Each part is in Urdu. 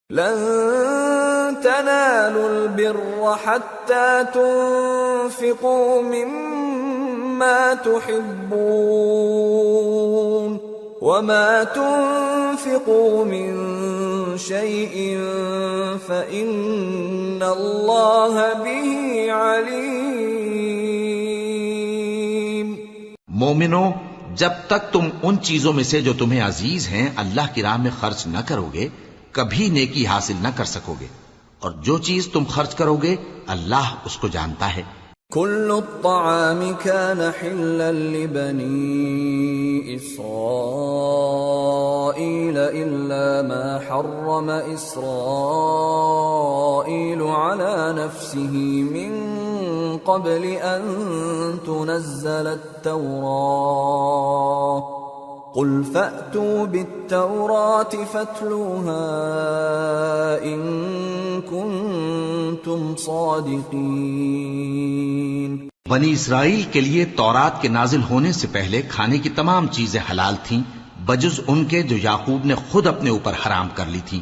لن تنالوا البر حتى تنفقوا مما تحبون وما تنفقوا من شيء فإن الله به عليم۔ مومنو، جب تک تم ان چیزوں میں سے جو تمہیں عزیز ہیں اللہ کی راہ میں خرچ نہ کرو گے کبھی نیکی حاصل نہ کر سکو گے، اور جو چیز تم خرچ کرو گے اللہ اس کو جانتا ہے۔ كل الطعام كان حلا لبني إسرائيل إلا ما حرم إسرائيل على نفسه من قبل أن تنزل التوراة قل فأتوا بالتوراة فاتلوها إن كنتم صادقين۔ بنی اسرائیل کے لیے تورات کے نازل ہونے سے پہلے کھانے کی تمام چیزیں حلال تھیں بجز ان کے جو یعقوب نے خود اپنے اوپر حرام کر لی تھی۔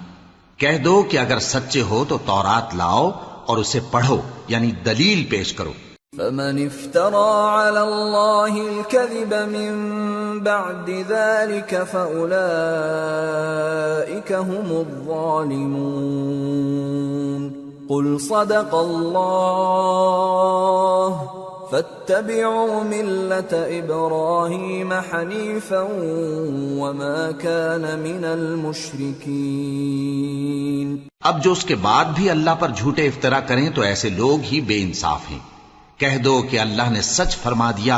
کہہ دو کہ اگر سچے ہو تو تورات لاؤ اور اسے پڑھو، یعنی دلیل پیش کرو۔ فمن افترى على الله الكذب من بعد ذلك فأولئك هم الظالمون۔ قل صدق الله فاتبعوا ملة إبراهيم حنيفا وما كان من المشركين۔ اب جو اس کے بعد بھی اللہ پر جھوٹے افطرا کریں تو ایسے لوگ ہی بے انصاف ہیں۔ کہہ دو کہ اللہ نے سچ فرما دیا،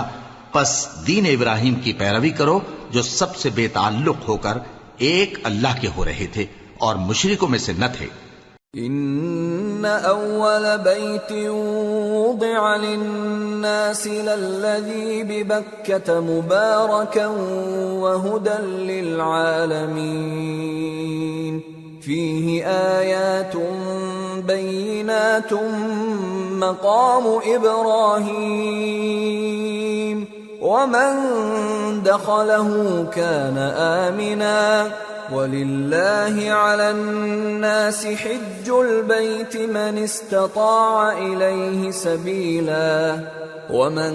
پس دین ابراہیم کی پیروی کرو جو سب سے بے تعلق ہو کر ایک اللہ کے ہو رہے تھے اور مشرکوں میں سے نہ تھے۔ ان اول بیت وضع للناس للذی ببکۃ مبارکا وہدی للعالمین فیہ آیات بینات مقام ابراہیم ومن دخلہ کان آمنا وَلِلَّهِ عَلَى النَّاسِ حِجُّ الْبَيْتِ مَنِ اسْتَطَاعَ إِلَيْهِ سَبِيلًا وَمَنْ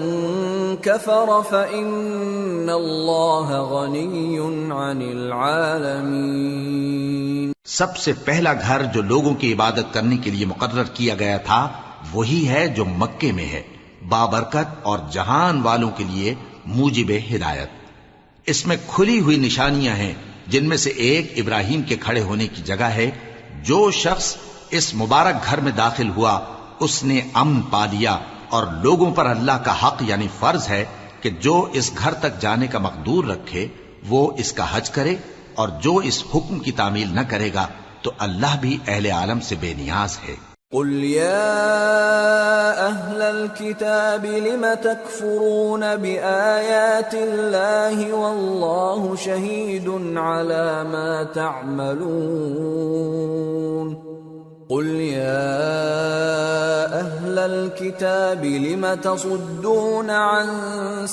كَفَرَ فَإِنَّ اللَّهَ غَنِيٌّ عَنِ الْعَالَمِينَ۔ سب سے پہلا گھر جو لوگوں کی عبادت کرنے کے لیے مقرر کیا گیا تھا وہی ہے جو مکے میں ہے، بابرکت اور جہان والوں کے لیے موجب ہدایت۔ اس میں کھلی ہوئی نشانیاں ہیں جن میں سے ایک ابراہیم کے کھڑے ہونے کی جگہ ہے۔ جو شخص اس مبارک گھر میں داخل ہوا اس نے امن پا لیا، اور لوگوں پر اللہ کا حق یعنی فرض ہے کہ جو اس گھر تک جانے کا مقدور رکھے وہ اس کا حج کرے، اور جو اس حکم کی تعمیل نہ کرے گا تو اللہ بھی اہل عالم سے بے نیاز ہے۔ قل يا أهل الكتاب لم تكفرون بآيات الله والله شهيد على ما تعملون قل يا أهل الكتاب لم تصدون عن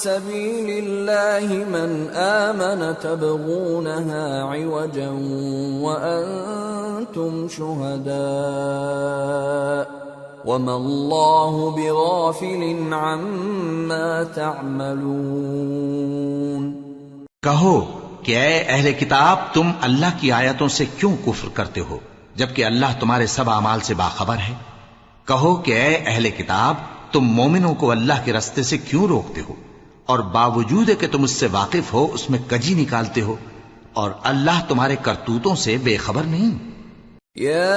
سبيل الله من آمن تبغونها عوجا وأنتم شهداء وما الله بغافل عما تعملون۔ کہو کہ اے اہل کتاب تم اللہ کی آیتوں سے کیوں کفر کرتے ہو جبکہ اللہ تمہارے سب اعمال سے باخبر ہے۔ کہو کہ اے اہل کتاب تم مومنوں کو اللہ کے رستے سے کیوں روکتے ہو، اور باوجود کہ تم اس سے واقف ہو اس میں کجی نکالتے ہو، اور اللہ تمہارے کرتوتوں سے بے خبر نہیں۔ یا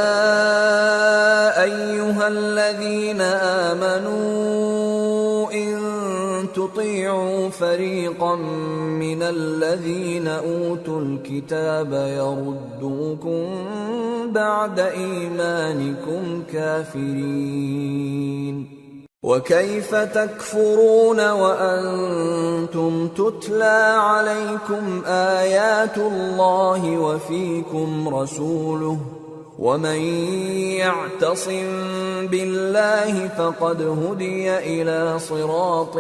ایھا الذین آمنوا ان تطیعوا فریقا من الذین اوتوا الکتاب یردوکم بعد ایمانکم کافرین وَكَيْفَ تَكْفُرُونَ وَأَنْتُمْ تُتْلَى عَلَيْكُمْ آيَاتُ اللَّهِ وَفِيكُمْ رَسُولُهُ وَمَنْ يَعْتَصِمْ بِاللَّهِ فَقَدْ هُدِيَ إِلَى صِرَاطٍ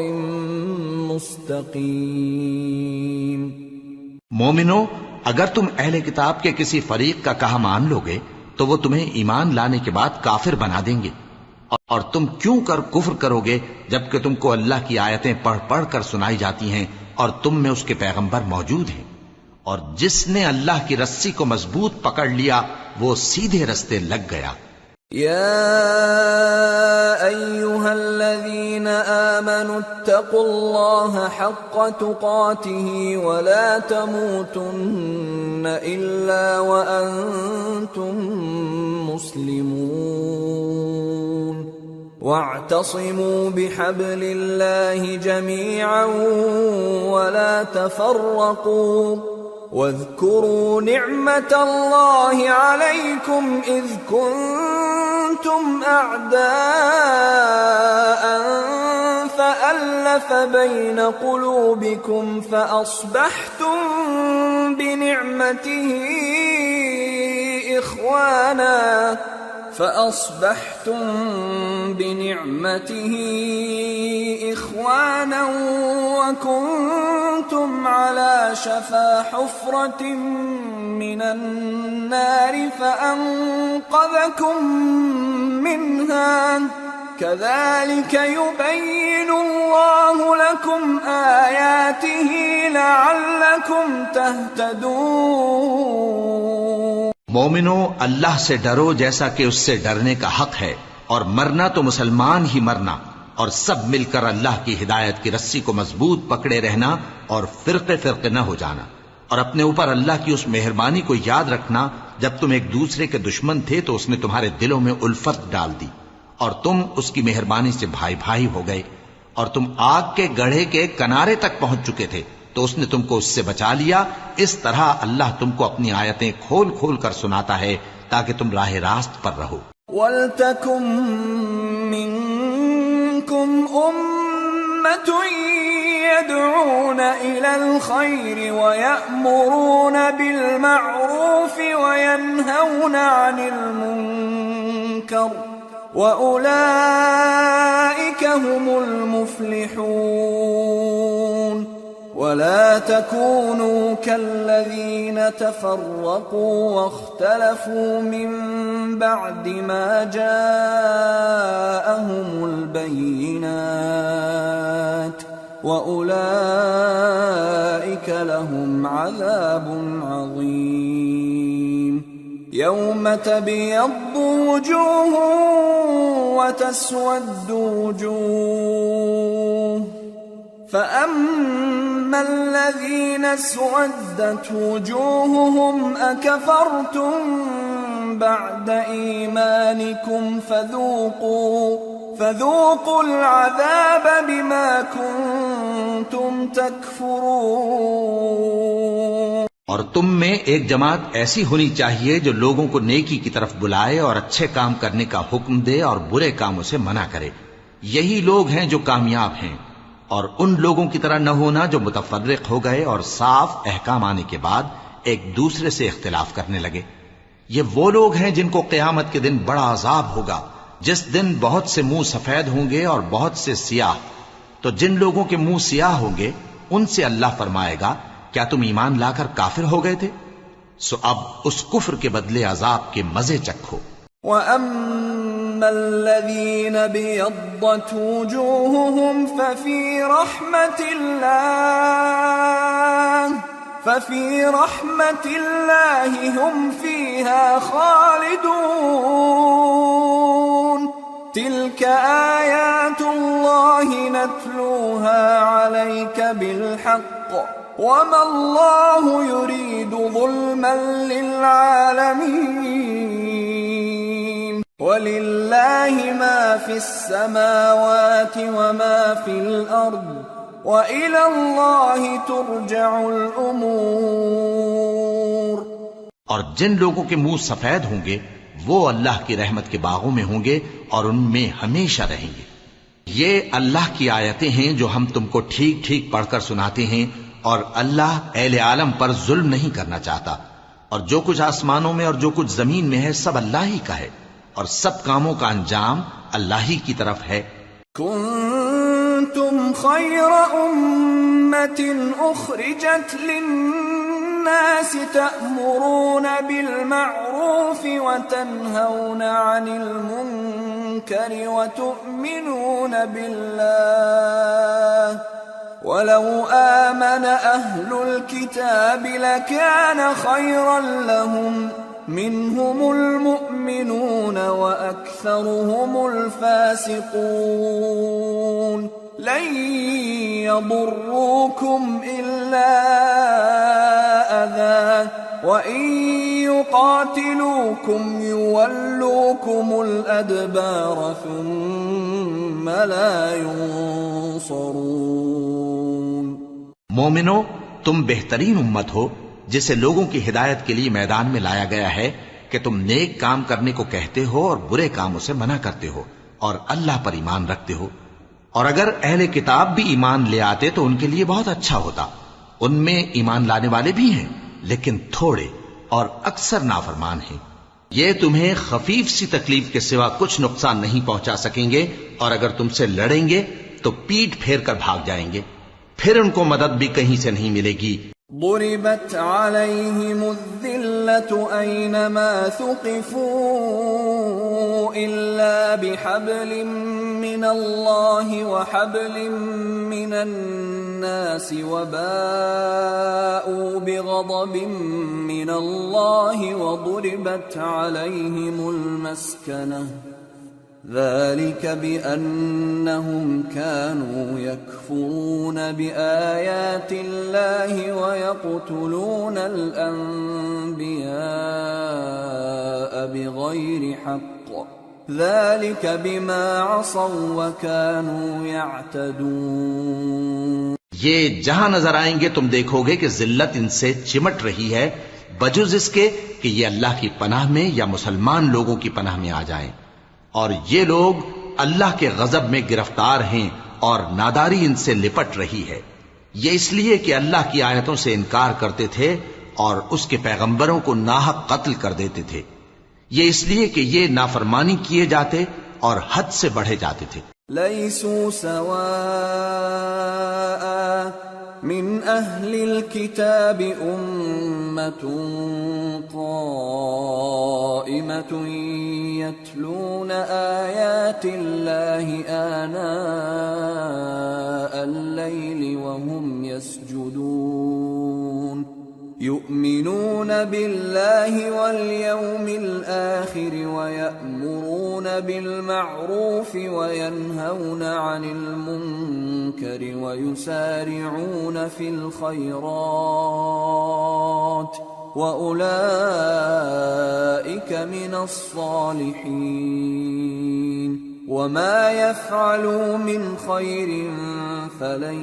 مُسْتَقِيمٍ۔ مومنو، اگر تم اہل کتاب کے کسی فریق کا کہا مان لو گے تو وہ تمہیں ایمان لانے کے بعد کافر بنا دیں گے، اور تم کیوں کر کفر کرو گے جبکہ تم کو اللہ کی آیتیں پڑھ پڑھ کر سنائی جاتی ہیں اور تم میں اس کے پیغمبر موجود ہیں۔ اور جس نے اللہ کی رسی کو مضبوط پکڑ لیا وہ سیدھے رستے لگ گیا۔ يا أيها الذين آمنوا اتقوا الله حق تقاته ولا تموتن إلا وأنتم مسلمون واعتصموا بحبل الله جميعا ولا تفرقوا واذكروا نعمة الله عليكم إذ كنتم أعداء فألف بين قلوبكم فأصبحتم بنعمته إخوانا وكنتم على شفا حفرة من النار فأنقذكم منها كذلك يبين الله لكم آياته لعلكم تهتدون۔ مومنو، اللہ سے ڈرو جیسا کہ اس سے ڈرنے کا حق ہے، اور مرنا تو مسلمان ہی مرنا، اور سب مل کر اللہ کی ہدایت کی رسی کو مضبوط پکڑے رہنا اور فرقے فرقے نہ ہو جانا، اور اپنے اوپر اللہ کی اس مہربانی کو یاد رکھنا جب تم ایک دوسرے کے دشمن تھے تو اس نے تمہارے دلوں میں الفت ڈال دی اور تم اس کی مہربانی سے بھائی بھائی ہو گئے، اور تم آگ کے گڑھے کے کنارے تک پہنچ چکے تھے تو اس نے تم کو اس سے بچا لیا۔ اس طرح اللہ تم کو اپنی آیتیں کھول کھول کر سناتا ہے تاکہ تم راہ راست پر رہو۔ وَلْتَكُن مِّنكُمْ أُمَّةٌ يَدْعُونَ إِلَى الْخَيْرِ وَيَأْمُرُونَ بِالْمَعْرُوفِ وَيَنْهَوْنَ عَنِ الْمُنكَرِ وَأُولَئِكَ هُمُ الْمُفْلِحُونَ۔ ولا تكونوا كالذين تفرقوا واختلفوا من بعد ما جاءهم البينات وأولئك لهم عذاب عظيم۔ يوم تبيض وجوه وتسود وجوه فأما الذين اسودت وجوههم أكفرتم بعد إيمانكم فذوقوا العذاب بما كنتم تكفرون۔ اور تم میں ایک جماعت ایسی ہونی چاہیے جو لوگوں کو نیکی کی طرف بلائے اور اچھے کام کرنے کا حکم دے اور برے کاموں سے منع کرے، یہی لوگ ہیں جو کامیاب ہیں۔ اور ان لوگوں کی طرح نہ ہونا جو متفرق ہو گئے اور صاف احکام آنے کے بعد ایک دوسرے سے اختلاف کرنے لگے۔ یہ وہ لوگ ہیں جن کو قیامت کے دن بڑا عذاب ہوگا، جس دن بہت سے منہ سفید ہوں گے اور بہت سے سیاہ۔ تو جن لوگوں کے منہ سیاہ ہوں گے ان سے اللہ فرمائے گا، کیا تم ایمان لا کر کافر ہو گئے تھے؟ سو اب اس کفر کے بدلے عذاب کے مزے چکھو۔ وَأَمَّا الَّذِينَ بِيَضَّتْ وُجُوهُهُمْ فَفِي رَحْمَةِ اللَّهِ هُمْ فِيهَا خَالِدُونَ۔ تِلْكَ آيَاتُ اللَّهِ نَتْلُوهَا عَلَيْكَ بِالْحَقِّ وَمَا اللَّهُ يُرِيدُ ظُلْمًا لِّلْعَالَمِينَ۔ وَلِلَّهِ مَا فِي السَّمَاوَاتِ وَمَا فِي الْأَرْضِ وَإِلَى اللَّهِ تُرْجَعُ الْأُمُورُ۔ اور جن لوگوں کے منہ سفید ہوں گے وہ اللہ کی رحمت کے باغوں میں ہوں گے اور ان میں ہمیشہ رہیں گے۔ یہ اللہ کی آیتیں ہیں جو ہم تم کو ٹھیک ٹھیک پڑھ کر سناتے ہیں، اور اللہ اہل عالم پر ظلم نہیں کرنا چاہتا، اور جو کچھ آسمانوں میں اور جو کچھ زمین میں ہے سب اللہ ہی کا ہے، اور سب کاموں کا انجام اللہ ہی کی طرف ہے۔ کنتم خیر امت اخرجت للناس الناس تأمرون بالمعروف وتنهون عن المنكر وتؤمنون بالله ولو آمن أهل الكتاب لكان خيرا لهم منهم المؤمنون وأكثرهم الفاسقون لن يضروكم إلا أذى وإن يقاتلوكم يولوكم الأدبار ثم لا ينصرون. مومنو، تم بہترین امت ہو جسے لوگوں کی ہدایت کے لیے میدان میں لایا گیا ہے کہ تم نیک کام کرنے کو کہتے ہو اور برے کاموں سے منع کرتے ہو اور اللہ پر ایمان رکھتے ہو. اور اگر اہل کتاب بھی ایمان لے آتے تو ان کے لیے بہت اچھا ہوتا. ان میں ایمان لانے والے بھی ہیں لیکن تھوڑے اور اکثر نافرمان ہیں. یہ تمہیں خفیف سی تکلیف کے سوا کچھ نقصان نہیں پہنچا سکیں گے، اور اگر تم سے لڑیں گے تو پیٹ پھیر کر بھاگ جائیں گے، پھر ان کو مدد بھی کہیں سے نہیں ملے گی. ضربت عليهم الذلة أينما ثقفوا إلا بحبل من الله وحبل من الناس وباءوا بغضب من الله وضربت عليهم المسكنة ذلك بأنهم كانوا يكفرون بآيات الله ويقتلون الأنبياء بغير حق ذلك بما عصوا وكانوا يعتدون. یہ جہاں نظر آئیں گے تم دیکھو گے کہ ذلت ان سے چمٹ رہی ہے بجز اس کے کہ یہ اللہ کی پناہ میں یا مسلمان لوگوں کی پناہ میں آ جائیں. اور یہ لوگ اللہ کے غضب میں گرفتار ہیں اور ناداری ان سے لپٹ رہی ہے. یہ اس لیے کہ اللہ کی آیتوں سے انکار کرتے تھے اور اس کے پیغمبروں کو ناحق قتل کر دیتے تھے. یہ اس لیے کہ یہ نافرمانی کیے جاتے اور حد سے بڑھے جاتے تھے. لیسوا سواء من اہل الكتاب امة قائمة يتلون آیات اللہ آناء الليل وهم يسجدون يؤمنون بالله واليوم الآخر ويأمرون بالمعروف وينهون عن المنكر ويسارعون في الخيرات وأولئك من الصالحين وما يفعلوا من خير فلن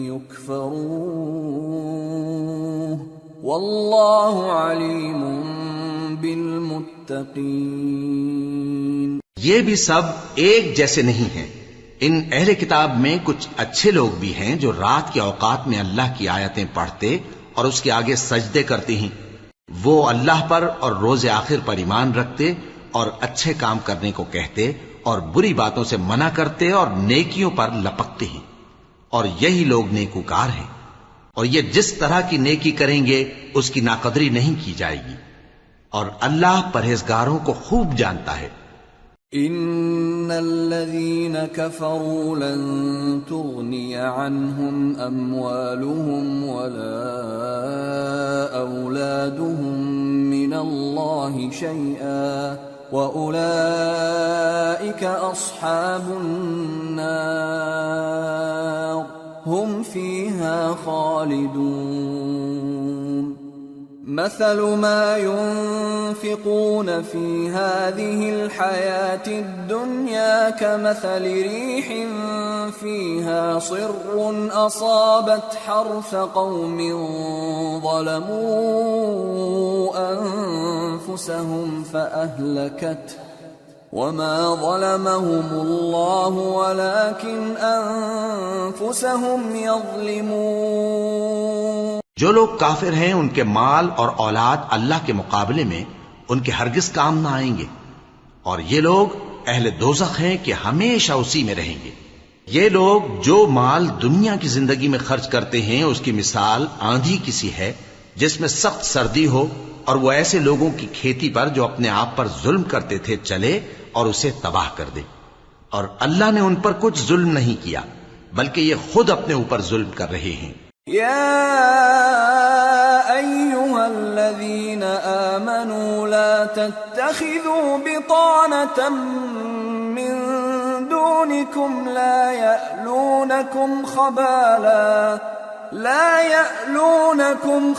يكفروه واللہ علیم بالمتقین. یہ بھی سب ایک جیسے نہیں ہیں. ان اہل کتاب میں کچھ اچھے لوگ بھی ہیں جو رات کے اوقات میں اللہ کی آیتیں پڑھتے اور اس کے آگے سجدے کرتے ہیں. وہ اللہ پر اور روز آخر پر ایمان رکھتے اور اچھے کام کرنے کو کہتے اور بری باتوں سے منع کرتے اور نیکیوں پر لپکتے ہیں، اور یہی لوگ نیکوکار ہیں. اور یہ جس طرح کی نیکی کریں گے اس کی ناقدری نہیں کی جائے گی، اور اللہ پرہیزگاروں کو خوب جانتا ہے. ان الذين كفروا لن تغني عنهم اموالهم ولا اولادهم من الله شيئا واولئك اصحاب النار هم فيها خالدون. مثل ما ينفقون في هذه الحياة الدنيا كمثل ريح فيها صر أصابت حرث قوم ظلموا أنفسهم فأهلكته وما ظلمهم الله ولكن أنفسهم يظلمون. جو لوگ کافر ہیں ان کے مال اور اولاد اللہ کے مقابلے میں ان کے ہرگز کام نہ آئیں گے، اور یہ لوگ اہل دوزخ ہیں کہ ہمیشہ اسی میں رہیں گے. یہ لوگ جو مال دنیا کی زندگی میں خرچ کرتے ہیں اس کی مثال آندھی کی سی ہے جس میں سخت سردی ہو، اور وہ ایسے لوگوں کی کھیتی پر جو اپنے آپ پر ظلم کرتے تھے چلے اور اسے تباہ کر دے۔ اور اللہ نے ان پر کچھ ظلم نہیں کیا، بلکہ یہ خود اپنے اوپر ظلم کر رہے ہیں۔ يا أيها الذين آمنوا لا تتخذوا بطانة من دونكم لا يألونكم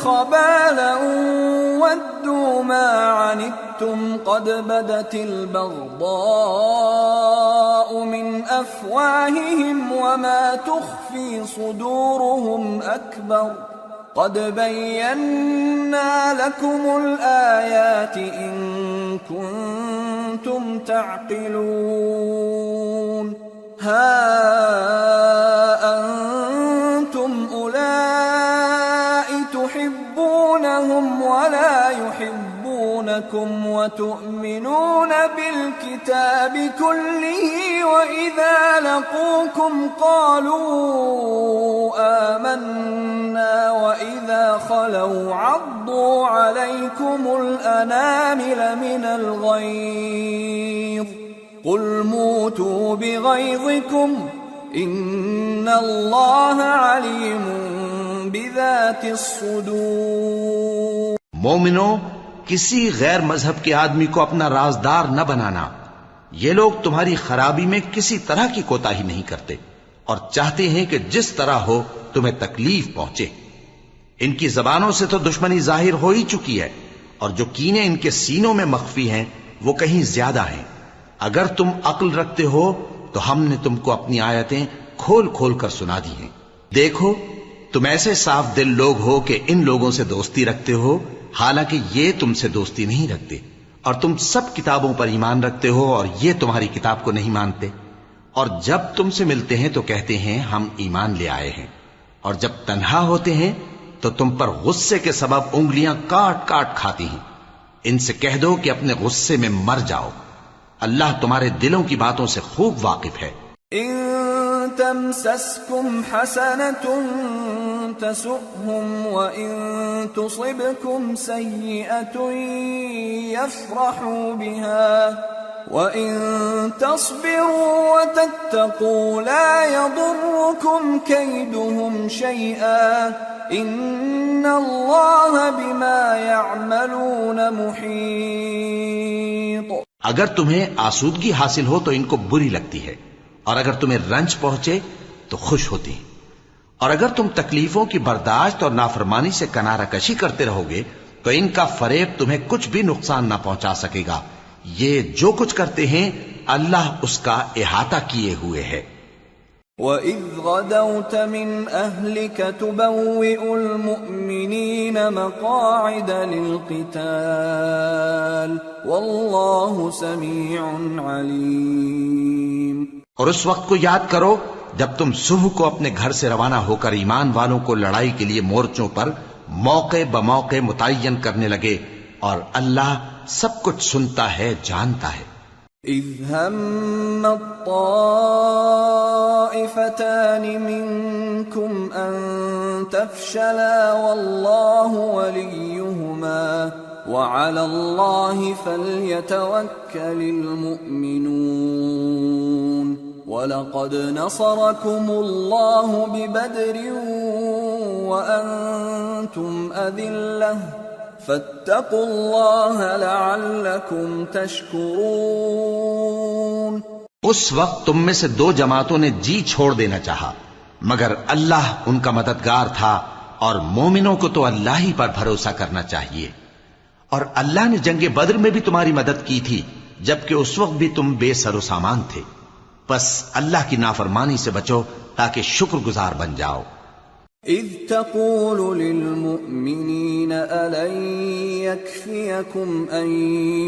خبالا ودوا ما عنتم قد بدت البغضاء من أفواههم وما تخفي صدورهم أكبر قد بينا لكم الآيات إن كنتم تعقلون ها أنتم أولئك تحبونهم ولا يحبونكم وتؤمنون بالكتاب كله وإذا لقوكم قالوا آمنا وإذا خلوا عضوا عليكم الأنامل من الغيظ قل موتوا بغيظكم إن الله عليم بذات الصدور۔ مومنو، کسی غیر مذہب کے آدمی کو اپنا رازدار نہ بنانا۔ یہ لوگ تمہاری خرابی میں کسی طرح کی کوتاہی نہیں کرتے اور چاہتے ہیں کہ جس طرح ہو تمہیں تکلیف پہنچے۔ ان کی زبانوں سے تو دشمنی ظاہر ہو ہی چکی ہے، اور جو کینے ان کے سینوں میں مخفی ہیں وہ کہیں زیادہ ہیں۔ اگر تم عقل رکھتے ہو تو ہم نے تم کو اپنی آیتیں کھول کھول کر سنا دی ہیں۔ دیکھو، تم ایسے صاف دل لوگ ہو کہ ان لوگوں سے دوستی رکھتے ہو، حالانکہ یہ تم سے دوستی نہیں رکھتے، اور تم سب کتابوں پر ایمان رکھتے ہو اور یہ تمہاری کتاب کو نہیں مانتے، اور جب تم سے ملتے ہیں تو کہتے ہیں ہم ایمان لے آئے ہیں، اور جب تنہا ہوتے ہیں تو تم پر غصے کے سبب انگلیاں کاٹ کاٹ کھاتی ہیں۔ ان سے کہہ دو کہ اپنے غصے میں مر جاؤ، اللہ تمہارے دلوں کی باتوں سے خوب واقف ہے۔ إن تمسسكم حسنة تسؤهم وإن تصبكم سيئة يفرحوا بها وإن تصبروا وتتقوا لا يضركم كيدهم شيئا إن الله بما يعملون محيط۔ اگر تمہیں آسودگی حاصل ہو تو ان کو بری لگتی ہے، اور اگر تمہیں رنج پہنچے تو خوش ہوتی ہیں، اور اگر تم تکلیفوں کی برداشت اور نافرمانی سے کنارہ کشی کرتے رہو گے تو ان کا فریب تمہیں کچھ بھی نقصان نہ پہنچا سکے گا۔ یہ جو کچھ کرتے ہیں اللہ اس کا احاطہ کیے ہوئے ہے۔ وَإِذْ غَدَوْتَ مِنْ أَهْلِكَ تُبَوِّئُ الْمُؤْمِنِينَ مَقَاعِدَ لِلْقِتَالِ وَاللَّهُ سَمِيعٌ عَلِيمٌ۔ اور اس وقت کو یاد کرو جب تم صبح کو اپنے گھر سے روانہ ہو کر ایمان والوں کو لڑائی کے لیے مورچوں پر موقع بموقع متعین کرنے لگے، اور اللہ سب کچھ سنتا ہے، جانتا ہے۔ إِذْ هَمَّ الطَّائِفَتَانِ مِنْكُمْ أَنْ تَفْشَلَا وَاللَّهُ وَلِيُّهُمَا وَعَلَى اللَّهِ فَلْيَتَوَكَّلِ الْمُؤْمِنُونَ وَلَقَدْ نَصَرَكُمُ اللَّهُ بِبَدْرٍ وَأَنْتُمْ أَذِلَّةٌ فَاتَّقُوا اللَّهَ لَعَلَّكُمْ تَشْكُرُونَ۔ اس وقت تم میں سے دو جماعتوں نے جی چھوڑ دینا چاہا، مگر اللہ ان کا مددگار تھا، اور مومنوں کو تو اللہ ہی پر بھروسہ کرنا چاہیے۔ اور اللہ نے جنگ بدر میں بھی تمہاری مدد کی تھی، جبکہ اس وقت بھی تم بے سر و سامان تھے۔ بس اللہ کی نافرمانی سے بچو تاکہ شکر گزار بن جاؤ۔ إِذْ تَقُولُ لِلْمُؤْمِنِينَ أَلَنْ يَكْفِيَكُمْ أَنْ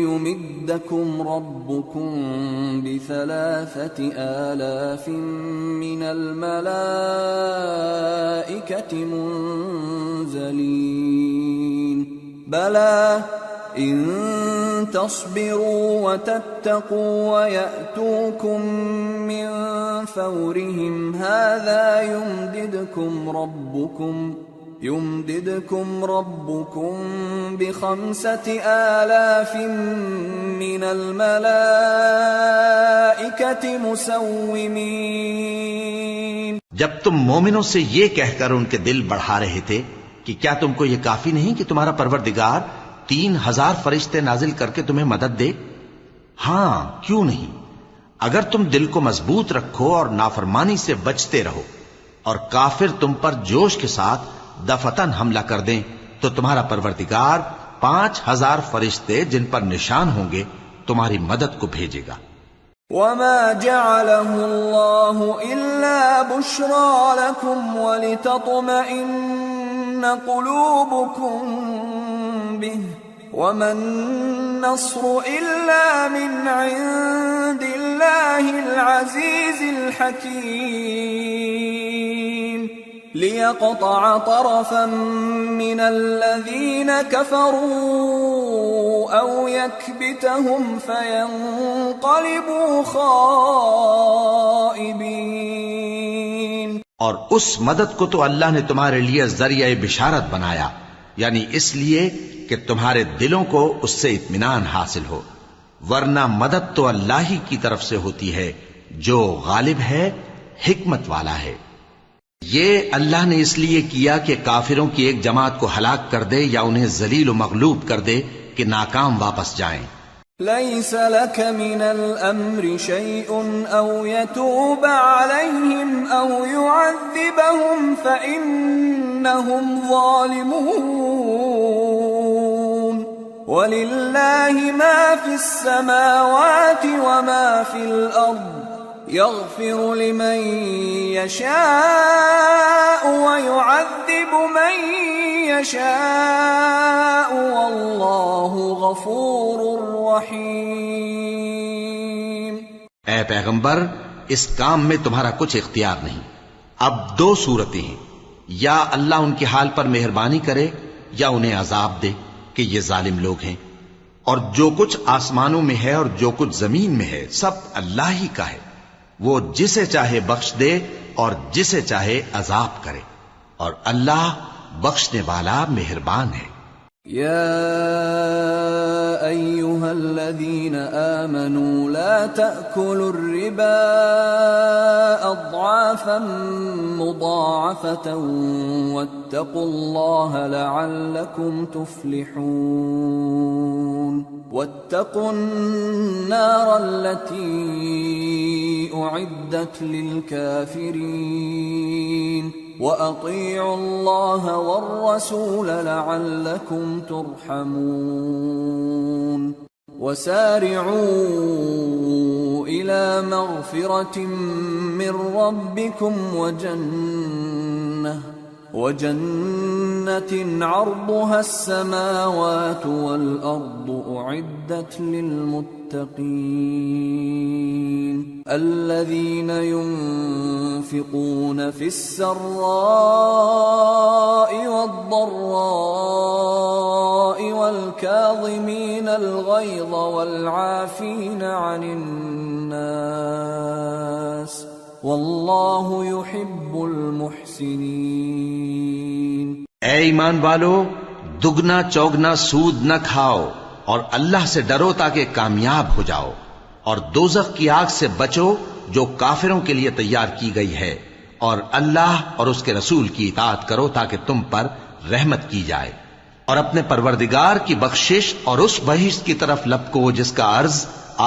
يُمِدَّكُمْ رَبُّكُمْ ب3,000 مِّنَ الْمَلَائِكَةِ مُنْزَلِينَ بَلَى إِن تَصْبِرُوا وَتَتَّقُوا وَيَأْتُوكُم مِّن فَوْرِهِمْ هَٰذَا يُمْدِدْكُمْ رَبُّكُمْ يمددكم ربكم ب5,000 من الملائكة مسومين۔ جب تم مومنوں سے یہ کہہ کر ان کے دل بڑھا رہے تھے کہ کیا تم کو یہ کافی نہیں کہ تمہارا پروردگار 3,000 فرشتے نازل کر کے تمہیں مدد دے؟ ہاں، کیوں نہیں؟ اگر تم دل کو مضبوط رکھو اور نافرمانی سے بچتے رہو اور کافر تم پر جوش کے ساتھ دفتن حملہ کر دیں تو تمہارا پروردگار 5,000 فرشتے جن پر نشان ہوں گے تمہاری مدد کو بھیجے گا۔ وما جعله الله إلا بشرى لكم ولتطمئن قلوبكم به وما النصر إلا من عند الله العزيز الحكيم ليقطع طرفا من الذين كفروا أو يكبتهم فينقلبوا خائبين۔ اور اس مدد کو تو اللہ نے تمہارے لیے ذریعہ بشارت بنایا، یعنی اس لیے کہ تمہارے دلوں کو اس سے اطمینان حاصل ہو، ورنہ مدد تو اللہ ہی کی طرف سے ہوتی ہے جو غالب ہے، حکمت والا ہے۔ یہ اللہ نے اس لیے کیا کہ کافروں کی ایک جماعت کو ہلاک کر دے یا انہیں ذلیل و مغلوب کر دے کہ ناکام واپس جائیں۔ ليس لك من الأمر شيء أو يتوب عليهم أو يعذبهم فإنهم ظالمون ولله ما في السماوات وما في الأرض يغفر لمن يشاء ويعذب من يشاء والله غفور رحيم۔ اے پیغمبر، اس کام میں تمہارا کچھ اختیار نہیں۔ اب دو صورتیں ہیں، یا اللہ ان کے حال پر مہربانی کرے یا انہیں عذاب دے کہ یہ ظالم لوگ ہیں، اور جو کچھ آسمانوں میں ہے اور جو کچھ زمین میں ہے سب اللہ ہی کا ہے، وہ جسے چاہے بخش دے اور جسے چاہے عذاب کرے، اور اللہ بخشنے والا مہربان ہے۔ يا أيها الذين آمنوا لا تأكلوا الربا أضعافا مضاعفة واتقوا الله لعلكم تفلحون واتقوا النار التي أعدت للكافرين وأطيعوا الله والرسول لعلكم ترحمون وسارعوا إلى مغفرة من ربكم وجنة عرضها السماوات والأرض أعدت للمتقين الذين ينفقون في السراء والضراء والكاظمين الغيظ والعافين عن الناس واللہ يحب المحسنین۔ اے ایمان والو، دگنا چوگنا سود نہ کھاؤ اور اللہ سے ڈرو تاکہ کامیاب ہو جاؤ، اور دوزخ کی آگ سے بچو جو کافروں کے لیے تیار کی گئی ہے، اور اللہ اور اس کے رسول کی اطاعت کرو تاکہ تم پر رحمت کی جائے، اور اپنے پروردگار کی بخشش اور اس بہشت کی طرف لپکو جس کا عرض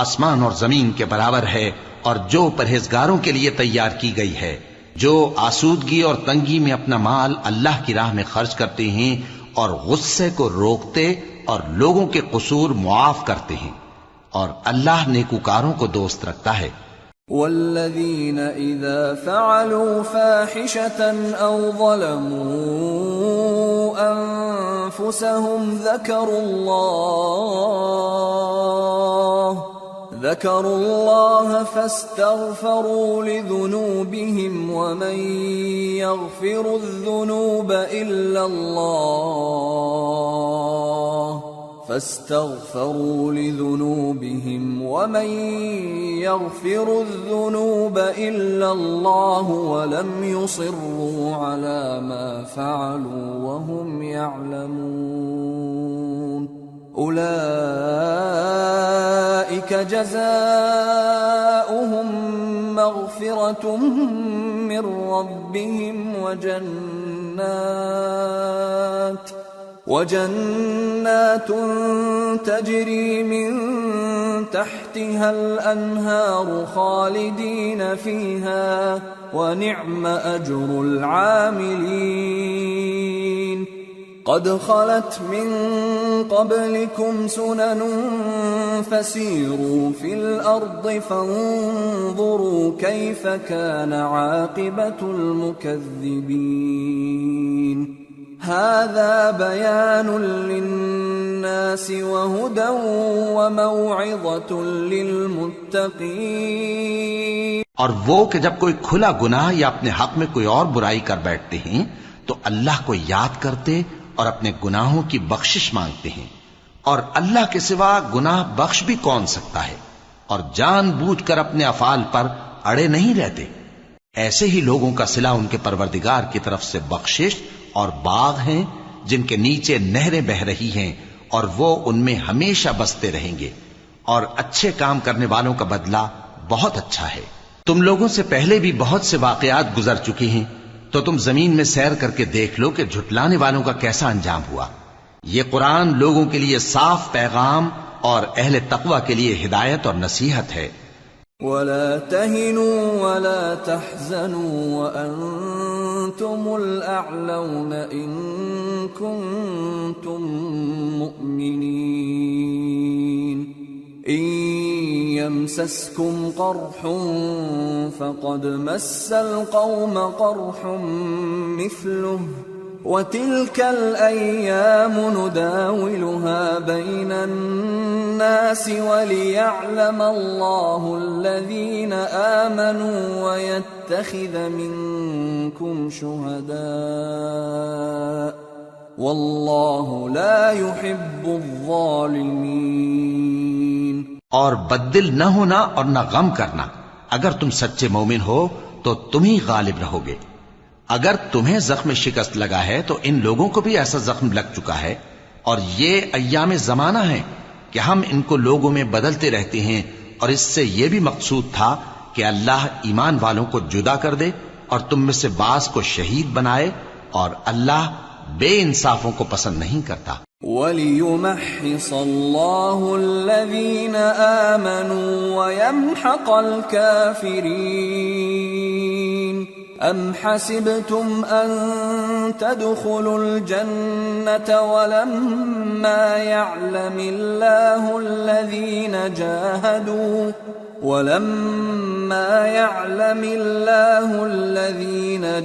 آسمان اور زمین کے برابر ہے، اور جو پرہیزگاروں کے لیے تیار کی گئی ہے، جو آسودگی اور تنگی میں اپنا مال اللہ کی راہ میں خرچ کرتے ہیں اور غصے کو روکتے اور لوگوں کے قصور معاف کرتے ہیں، اور اللہ نیکوکاروں کو دوست رکھتا ہے۔ والذین اذا فعلوا فاحشة او ظلموا انفسهم ذكروا الله فاستغفروا لذنوبهم ومن يغفر الذنوب إلا الله فاستغفروا لذنوبهم ومن يغفر الذنوب إلا الله ولم يصروا على ما فعلوا وهم يعلمون أولئك جزاؤهم مغفرة من ربهم وجنات تجري من تحتها الأنهار خالدين فيها ونعم أجر العاملين قد خلت من قبلكم سنن فسيروا في الأرض فانظروا كيف كان عاقبة المكذبين هذا بيان للناس وهدى وموعظة للمتقين. اور وہ کہ جب کوئی کھلا گناہ یا اپنے حق میں کوئی اور برائی کر بیٹھتے ہیں تو اللہ کو یاد کرتے اور اپنے گناہوں کی بخشش مانگتے ہیں، اور اللہ کے سوا گناہ بخش بھی کون سکتا ہے، اور جان بوجھ کر اپنے افعال پر اڑے نہیں رہتے. ایسے ہی لوگوں کا صلہ ان کے پروردگار کی طرف سے بخشش اور باغ ہیں جن کے نیچے نہریں بہ رہی ہیں اور وہ ان میں ہمیشہ بستے رہیں گے، اور اچھے کام کرنے والوں کا بدلہ بہت اچھا ہے. تم لوگوں سے پہلے بھی بہت سے واقعات گزر چکے ہیں، تو تم زمین میں سیر کر کے دیکھ لو کہ جھٹلانے والوں کا کیسا انجام ہوا. یہ قرآن لوگوں کے لیے صاف پیغام اور اہل تقوی کے لیے ہدایت اور نصیحت ہے. وَلَا تَهِنُوا وَلَا تَحْزَنُوا وَأَنْتُمُ الْأَعْلَوْنَ إِن كُنتُم مُّؤْمِنِينَ إِن يَمْسَسْكُمْ قَرْحٌ فَقَدْ مَسَّ الْقَوْمَ قَرْحٌ مِثْلُهُ وَتِلْكَ الْأَيَّامُ نُدَاوِلُهَا بَيْنَ النَّاسِ وَلِيَعْلَمَ اللَّهُ الَّذِينَ آمَنُوا وَيَتَّخِذَ مِنكُمْ شُهَدَاءَ وَاللَّهُ لَا يُحِبُّ الظَّالِمِينَ. اور بددل نہ ہونا اور نہ غم کرنا. اگر تم سچے مومن ہو تو تم ہی غالب رہو گے. اگر تمہیں زخم شکست لگا ہے تو ان لوگوں کو بھی ایسا زخم لگ چکا ہے، اور یہ ایام زمانہ ہیں کہ ہم ان کو لوگوں میں بدلتے رہتے ہیں، اور اس سے یہ بھی مقصود تھا کہ اللہ ایمان والوں کو جدا کر دے اور تم میں سے بعض کو شہید بنائے، اور اللہ بے انصافوں کو پسند نہیں کرتا. وَلِيُمَحِّصَ اللَّهُ الَّذِينَ آمَنُوا وَيَمْحَقَ الْكَافِرِينَ. أَمْ حَسِبْتُمْ أَن تَدْخُلُوا الْجَنَّةَ وَلَمَّا يَعْلَمِ اللَّهُ الَّذِينَ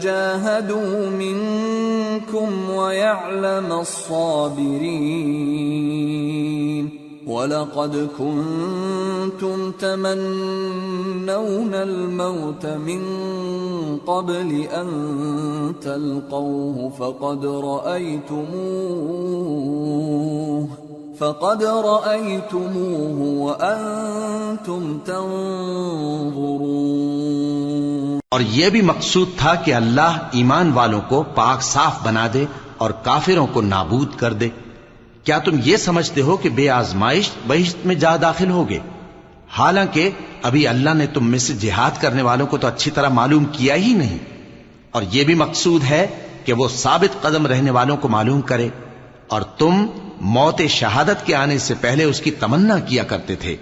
جَاهَدُوا مِنكُمْ وَيَعْلَمَ الصَّابِرِينَ. وَلَقَدْ كُنتُمْ تَمَنَّوْنَ الْمَوْتَ مِنْ قَبْلِ أَنْ تَلْقَوْهُ فَقَدْ رَأَيْتُمُوهُ وَأَنْتُمْ تَنْظُرُونَ. اور یہ بھی مقصود تھا کہ اللہ ایمان والوں کو پاک صاف بنا دے اور کافروں کو نابود کر دے. کیا تم یہ سمجھتے ہو کہ بے آزمائش بہشت میں جا داخل ہوگے؟ حالانکہ ابھی اللہ نے تم میں سے جہاد کرنے والوں کو تو اچھی طرح معلوم کیا ہی نہیں. اور یہ بھی مقصود ہے کہ وہ ثابت قدم رہنے والوں کو معلوم کرے، اور تم موت شہادت کے آنے سے پہلے اس کی تمنا کیا کرتے تھے،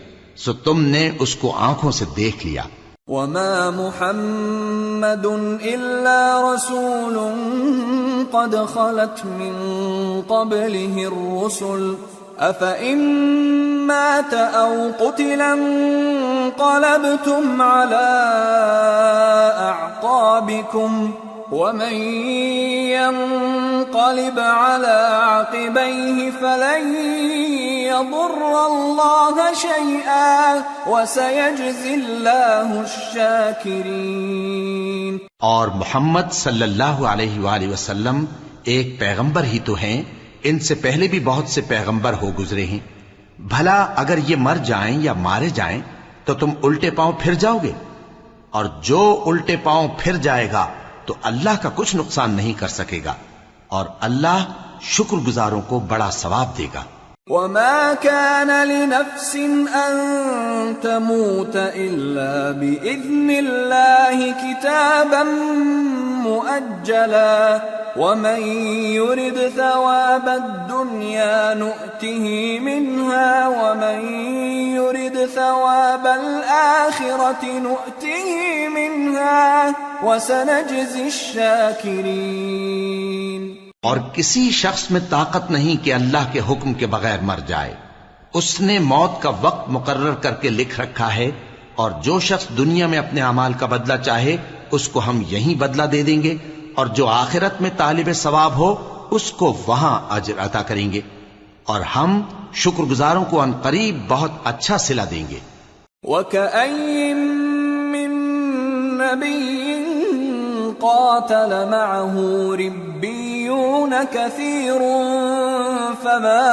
سو تم نے اس کو آنکھوں سے دیکھ لیا. وَمَا مُحَمَّدٌ إِلَّا رَسُولٌ قَدْ خَلَتْ مِن قَبْلِهِ الرُّسُلُ أَفَإِن مَّاتَ أَوْ قُتِلَ انقَلَبْتُمْ عَلَىٰ أَعْقَابِكُمْ وَمَن يَنقَلِبْ عَلَىٰ عَقِبَيْهِ فَلَن يَضُرَّ اللَّهَ شَيْئًا وَسَيَجْزِي اللَّهُ الشَّاكِرِينَ. اور محمد صلی اللہ علیہ وآلہ وسلم ایک پیغمبر ہی تو ہیں ان سے پہلے بھی بہت سے پیغمبر ہو گزرے ہیں، بھلا اگر یہ مر جائیں یا مارے جائیں تو تم الٹے پاؤں پھر جاؤ گے؟ اور جو الٹے پاؤں پھر جائے گا تو اللہ کا کچھ نقصان نہیں کر سکے گا، اور اللہ شکر گزاروں کو بڑا ثواب دے گا۔ وما كان لنفس أن تموت إلا بإذن الله كتابا مؤجلا ومن يرد ثواب الدنيا نؤته منها ومن يرد ثواب الآخرة نؤته منها وسنجزي الشاكرين۔ اور کسی شخص میں طاقت نہیں کہ اللہ کے حکم کے بغیر مر جائے، اس نے موت کا وقت مقرر کر کے لکھ رکھا ہے، اور جو شخص دنیا میں اپنے اعمال کا بدلہ چاہے اس کو ہم یہیں بدلہ دے دیں گے، اور جو آخرت میں طالب ثواب ہو اس کو وہاں اجر عطا کریں گے، اور ہم شکر گزاروں کو ان قریب بہت اچھا صلہ دیں گے۔ وَكَأَيٍّ مِّن نَّبِيٍّ قاتل معه ربيون كثير فما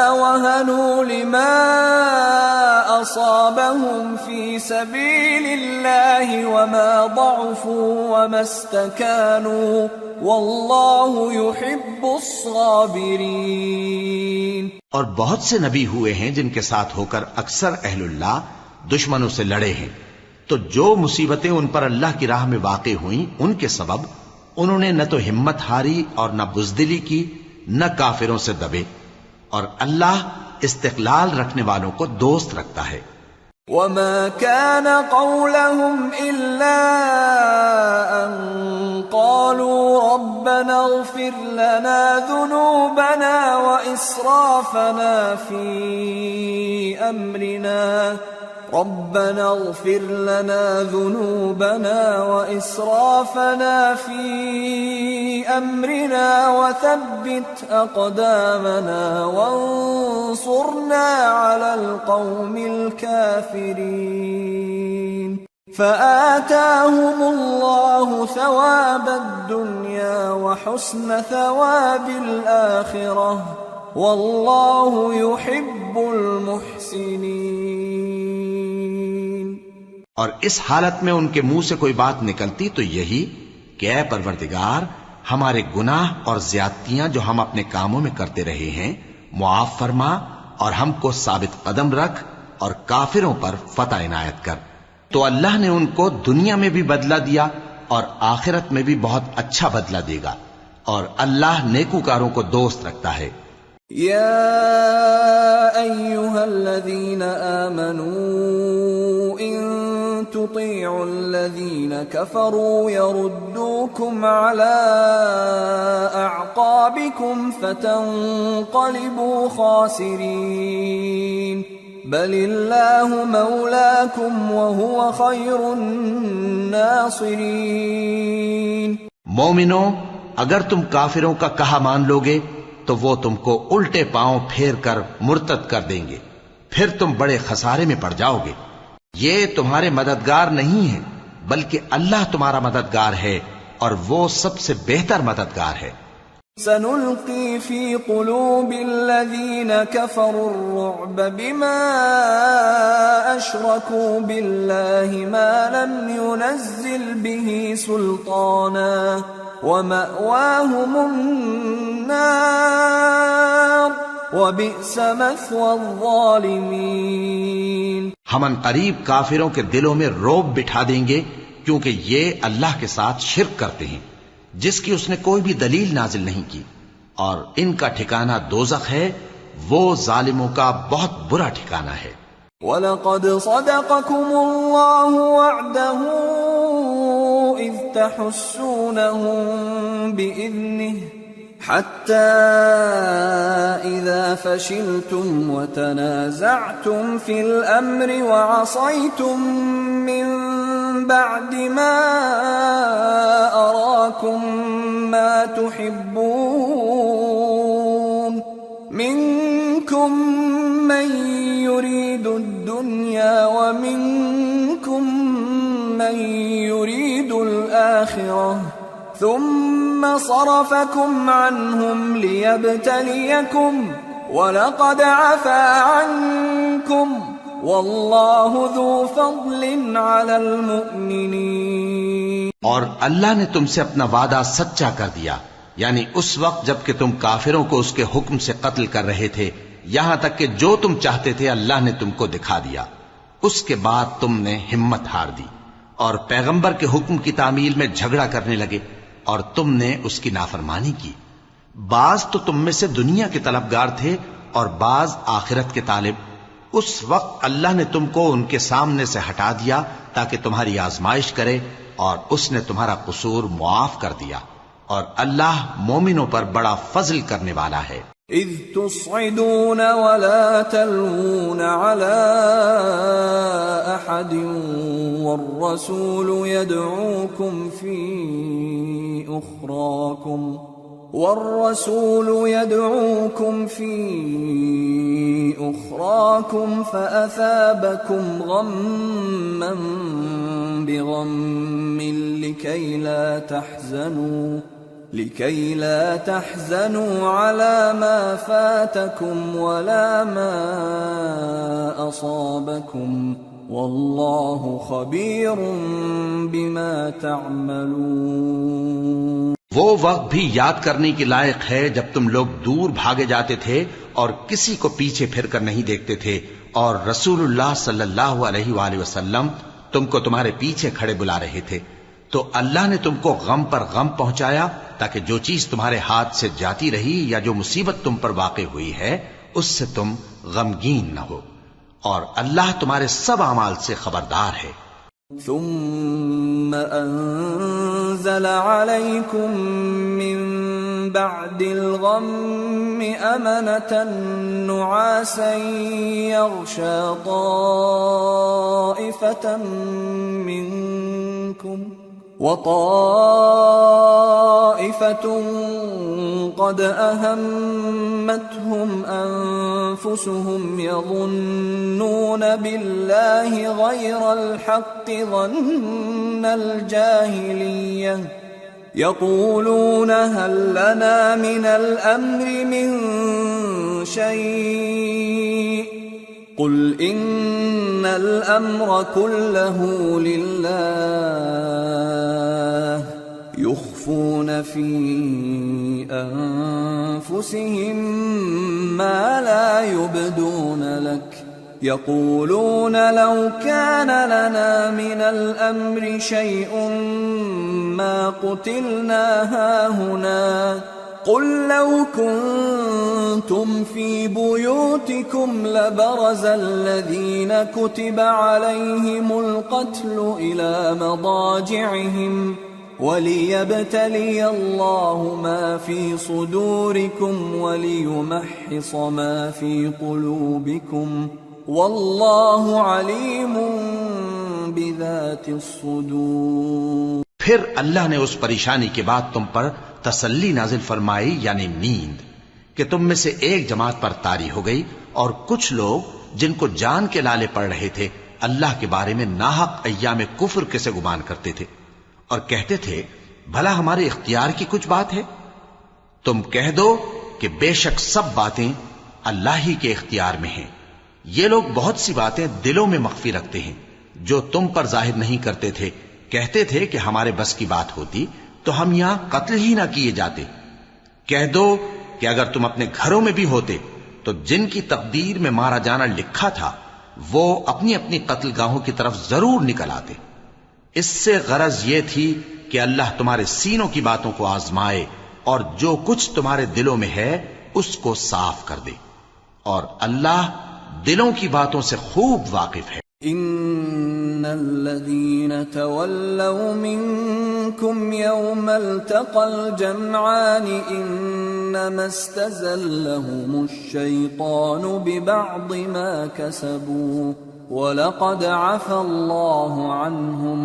وهنوا لما أصابهم في سبيل الله وما ضعفوا وما استكانوا والله يحب الصابرين۔ اور بہت سے نبی ہوئے ہیں جن کے ساتھ ہو کر اکثر اہل اللہ دشمنوں سے لڑے ہیں، تو جو مصیبتیں ان پر اللہ کی راہ میں واقع ہوئیں ان کے سبب انہوں نے نہ تو ہمت ہاری اور نہ بزدلی کی، نہ کافروں سے دبے، اور اللہ استقلال رکھنے والوں کو دوست رکھتا ہے۔ وما كان قولهم إلا أن قالوا ربنا اغفر لنا ذنوبنا وإسرافنا في أمرنا ربنا اغفر لنا ذنوبنا وإسرافنا في أمرنا وثبت أقدامنا وانصرنا على القوم الكافرين فآتاهم الله ثواب الدنيا وحسن ثواب الآخرة والله يحب المحسنين۔ اور اس حالت میں ان کے منہ سے کوئی بات نکلتی تو یہی کہ اے پروردگار، ہمارے گناہ اور زیادتیاں جو ہم اپنے کاموں میں کرتے رہے ہیں معاف فرما، اور ہم کو ثابت قدم رکھ، اور کافروں پر فتح عنایت کر۔ تو اللہ نے ان کو دنیا میں بھی بدلہ دیا اور آخرت میں بھی بہت اچھا بدلہ دے گا، اور اللہ نیکوکاروں کو دوست رکھتا ہے۔ يا أيها الذين آمنوا إن تطيعوا الذين كفروا يردوكم على أعقابكم فتنقلبوا خاسرين بل الله مولاكم وهو خير الناصرين۔ مومنو، اگر تم کافروں کا کہا مان لوگے تو وہ تم کو الٹے پاؤں پھیر کر مرتد کر دیں گے، پھر تم بڑے خسارے میں پڑ جاؤ گے۔ یہ تمہارے مددگار نہیں ہیں بلکہ اللہ تمہارا مددگار ہے، اور وہ سب سے بہتر مددگار ہے۔ سنلقي في قلوب الذين كفروا الرعب بما أشركوا بالله ما لم ينزل به سلطانا ومأواهم النار وبئس مثوى الظالمين۔ ہم ان قریب کافروں کے دلوں میں رعب بٹھا دیں گے، کیونکہ یہ اللہ کے ساتھ شرک کرتے ہیں جس کی اس نے کوئی بھی دلیل نازل نہیں کی، اور ان کا ٹھکانہ دوزخ ہے، وہ ظالموں کا بہت برا ٹھکانہ ہے۔ وَلَقَدْ صَدَقَكُمُ اللَّهُ وَعْدَهُ إِذْ تَحُسُّونَهُم بِإِذْنِهِ حَتَّى إِذَا فَشِلْتُمْ وَتَنَازَعْتُمْ فِي الْأَمْرِ وَعَصَيْتُمْ مِنْ بعد ما أراكم ما تحبون منكم من يريد الدنيا ومنكم من يريد الآخرة ثم ثم صرفكم عنهم ليبتليكم وَلَقَدْ عَفَا عَنْكُمْ وَاللَّهُ ذُو فَضْلٍ عَلَى الْمُؤْمِنِينَ۔ اور اللہ نے تم سے اپنا وعدہ سچا کر دیا، یعنی اس وقت جب کہ تم کافروں کو اس کے حکم سے قتل کر رہے تھے، یہاں تک کہ جو تم چاہتے تھے اللہ نے تم کو دکھا دیا۔ اس کے بعد تم نے ہمت ہار دی اور پیغمبر کے حکم کی تعمیل میں جھگڑا کرنے لگے اور تم نے اس کی نافرمانی کی۔ بعض تو تم میں سے دنیا کے طلبگار تھے اور بعض آخرت کے طالب۔ اس وقت اللہ نے تم کو ان کے سامنے سے ہٹا دیا تاکہ تمہاری آزمائش کرے، اور اس نے تمہارا قصور معاف کر دیا، اور اللہ مومنوں پر بڑا فضل کرنے والا ہے۔ اذ تصعدون ولا تلوون على احد والرسول يدعوكم في أخراكم فأثابكم غما بغم لكي لا تحزنوا على ما فاتكم ولا ما أصابكم والله خبير بما تعملون۔ وہ وقت بھی یاد کرنے کی لائق ہے جب تم لوگ دور بھاگے جاتے تھے اور کسی کو پیچھے پھر کر نہیں دیکھتے تھے، اور رسول اللہ صلی اللہ علیہ وآلہ وسلم تم کو تمہارے پیچھے کھڑے بلا رہے تھے، تو اللہ نے تم کو غم پر غم پہنچایا تاکہ جو چیز تمہارے ہاتھ سے جاتی رہی یا جو مصیبت تم پر واقع ہوئی ہے اس سے تم غمگین نہ ہو، اور اللہ تمہارے سب اعمال سے خبردار ہے۔ ثم أنزل عليكم من بعد الغم أمنة نعاسا يغشى طائفة منكم وطائفة قد أهمتهم أنفسهم يظنون بالله غير الحق ظن الجاهلية يقولون هل لنا من الأمر من شيء قل إن الأمر كله لله يخفون في أنفسهم ما لا يبدون لك يقولون لو كان لنا من الأمر شيء ما قتلنا هاهنا قل لو كنتم في بيوتكم لبرز الذين كتب عليهم القتل إلى مضاجعهم وليبتلي الله ما في صدوركم وليمحص ما في قلوبكم والله عليم بذات الصدور۔ پھر اللہ نے اس پریشانی کے بعد تم پر تسلی نازل فرمائی، یعنی نیند، کہ تم میں سے ایک جماعت پر طاری ہو گئی، اور کچھ لوگ جن کو جان کے لالے پڑ رہے تھے اللہ کے بارے میں ناحق ایام کفر کے سے گمان کرتے تھے اور کہتے تھے بھلا ہمارے اختیار کی کچھ بات ہے؟ تم کہہ دو کہ بے شک سب باتیں اللہ ہی کے اختیار میں ہیں۔ یہ لوگ بہت سی باتیں دلوں میں مخفی رکھتے ہیں جو تم پر ظاہر نہیں کرتے تھے۔ کہتے تھے کہ ہمارے بس کی بات ہوتی تو ہم یہاں قتل ہی نہ کیے جاتے۔ کہہ دو کہ اگر تم اپنے گھروں میں بھی ہوتے تو جن کی تقدیر میں مارا جانا لکھا تھا وہ اپنی اپنی قتل گاہوں کی طرف ضرور نکل آتے۔ اس سے غرض یہ تھی کہ اللہ تمہارے سینوں کی باتوں کو آزمائے اور جو کچھ تمہارے دلوں میں ہے اس کو صاف کر دے، اور اللہ دلوں کی باتوں سے خوب واقف ہے۔ ان الذين تولوا منكم يوم التقى الجمعان انما استزلهم الشيطان ببعض ما كسبوا ولقد عفى الله عنهم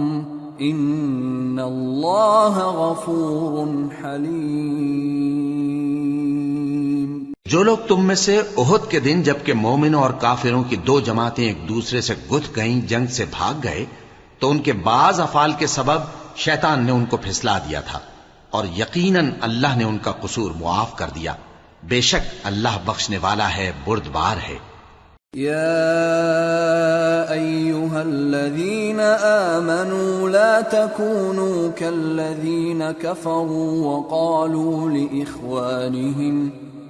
ان الله غفور حليم۔ جو لوگ تم میں سے احد کے دن جبکہ مومنوں اور کافروں کی دو جماعتیں ایک دوسرے سے گتھ گئیں، جنگ سے بھاگ گئے، تو ان کے بعض افعال کے سبب شیطان نے ان کو پھسلا دیا تھا، اور یقیناً اللہ نے ان کا قصور معاف کر دیا، بے شک اللہ بخشنے والا ہے، بردبار ہے۔ يا أيها الذين آمنوا لا تكونوا كالذين كفروا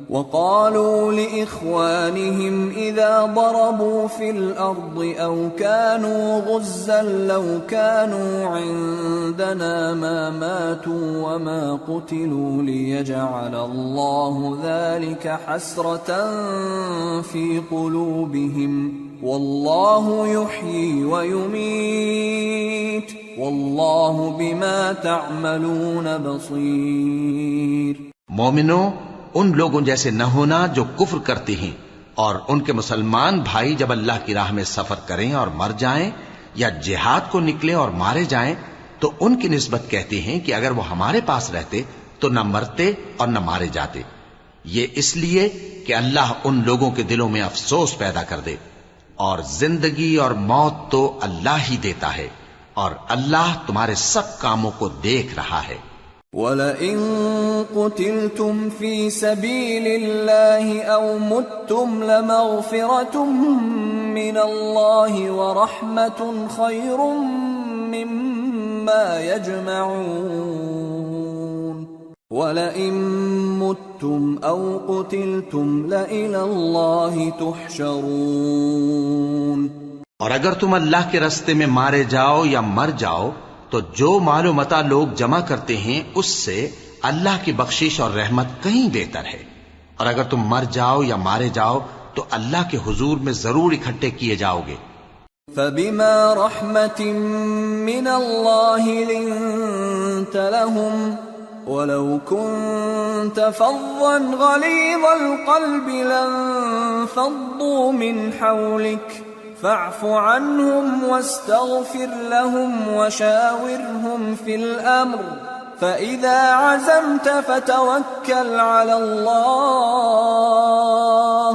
وقالوا لإخوانهم إذا ضربوا في الأرض أو كانوا غزا لو كانوا عندنا ما ماتوا وما قتلوا ليجعل الله ذلك حسرة في قلوبهم والله يحيي ويميت والله بما تعملون بصير۔ مومنوں، ان لوگوں جیسے نہ ہونا جو کفر کرتے ہیں، اور ان کے مسلمان بھائی جب اللہ کی راہ میں سفر کریں اور مر جائیں یا جہاد کو نکلے اور مارے جائیں تو ان کی نسبت کہتے ہیں کہ اگر وہ ہمارے پاس رہتے تو نہ مرتے اور نہ مارے جاتے، یہ اس لیے کہ اللہ ان لوگوں کے دلوں میں افسوس پیدا کر دے۔ اور زندگی اور موت تو اللہ ہی دیتا ہے، اور اللہ تمہارے سب کاموں کو دیکھ رہا ہے۔ وَلَئِن قُتِلْتُمْ فِي سَبِيلِ اللَّهِ أَوْ مُتُّمْ لَمَغْفِرَةٌ مِّنَ اللَّهِ وَرَحْمَةٌ خَيْرٌ مِّمَّا يَجْمَعُونَ وَلَئِن مُتُّمْ أَوْ قُتِلْتُمْ لَإِلَى اللَّهِ تُحْشَرُونَ۔ اور اگر تم اللہ کے راستے میں مارے جاؤ یا مر جاؤ تو جو مال و متاع لوگ جمع کرتے ہیں اس سے اللہ کی بخشش اور رحمت کہیں بہتر ہے، اور اگر تم مر جاؤ یا مارے جاؤ تو اللہ کے حضور میں ضرور اکٹھے کیے جاؤ گے۔ فَبِمَا رَحْمَةٍ مِّنَ اللَّهِ لِنتَ لَهُمْ وَلَوْ كُنتَ فَظًّا غَلِيظَ الْقَلْبِ لَانفَضُّوا مِنْ حَوْلِكَ فاعف عنهم واستغفر لهم وشاورهم في الأمر فإذا عزمت فتوكل على الله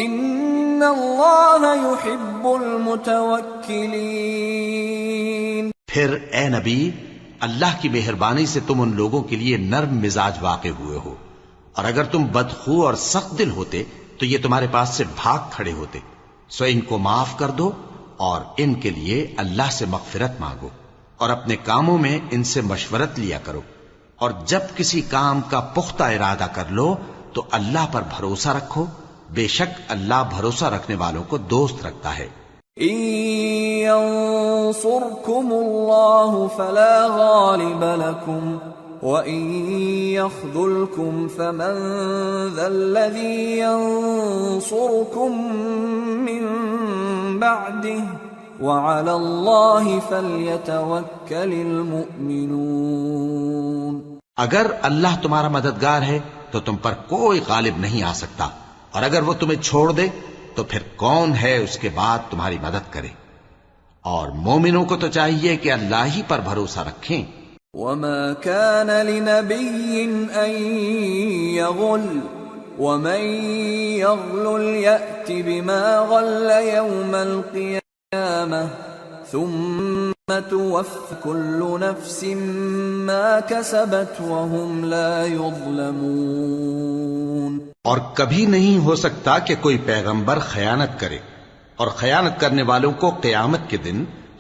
إن الله يحب المتوكلين۔ پھر اے نبی، اللہ کی مہربانی سے تم ان لوگوں کے لیے نرم مزاج واقع ہوئے ہو، اور اگر تم بدخو اور سخت دل ہوتے تو یہ تمہارے پاس سے بھاگ کھڑے ہوتے، سو ان کو معاف کر دو اور ان کے لیے اللہ سے مغفرت مانگو، اور اپنے کاموں میں ان سے مشورت لیا کرو، اور جب کسی کام کا پختہ ارادہ کر لو تو اللہ پر بھروسہ رکھو، بے شک اللہ بھروسہ رکھنے والوں کو دوست رکھتا ہے۔ إن ينصركم الله فلا غالب لكم وَإِن يَخْذُلْكُمْ فَمَنْ ذَا الَّذِي يَنصُرُكُمْ مِنْ بَعْدِهِ وَعَلَى اللَّهِ فَلْيَتَوَكَّلِ الْمُؤْمِنُونَ۔ اگر اللہ تمہارا مددگار ہے تو تم پر کوئی غالب نہیں آ سکتا، اور اگر وہ تمہیں چھوڑ دے تو پھر کون ہے اس کے بعد تمہاری مدد کرے؟ اور مومنوں کو تو چاہیے کہ اللہ ہی پر بھروسہ رکھیں۔ وَمَا كَانَ لِنَبِيٍّ أَن يَغُلَّ وَمَن يَغْلُلْ يَأْتِ بِمَا غَلَّ يَوْمَ الْقِيَامَةِ ثُمَّ تُوَفَّى كُلُّ نَفْسٍ مَا كَسَبَتْ وَهُمْ لَا يُظْلَمُونَ۔ اور کبھی نہیں ہو سکتا کہ کوئی پیغمبر خیانت کرے، اور خیانت کرنے والوں کو قیامت کے دن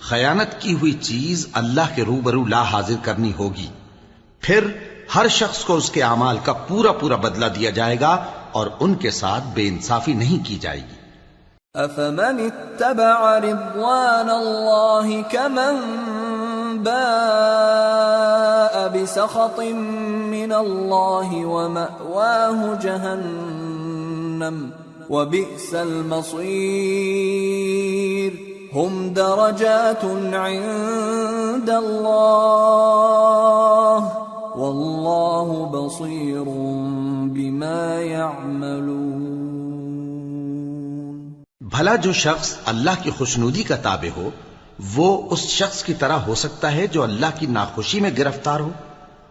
خیانت کی ہوئی چیز اللہ کے روبرو لا حاضر کرنی ہوگی، پھر ہر شخص کو اس کے اعمال کا پورا پورا بدلہ دیا جائے گا، اور ان کے ساتھ بے انصافی نہیں کی جائے گی۔ أَفَمَنِ اتَّبَعَ رِضْوَانَ اللَّهِ كَمَنْ بَاءَ بِسَخَطٍ مِّنَ اللَّهِ وَمَأْوَاهُ جَهَنَّمُ وَبِئْسَ الْمَصِيرُ هُمْ دَرَجَاتٌ عِندَ اللَّهِ وَاللَّهُ بَصِيرٌ بِمَا يَعْمَلُونَ۔ بھلا جو شخص اللہ کی خوشنودی کا تابع ہو وہ اس شخص کی طرح ہو سکتا ہے جو اللہ کی ناخوشی میں گرفتار ہو،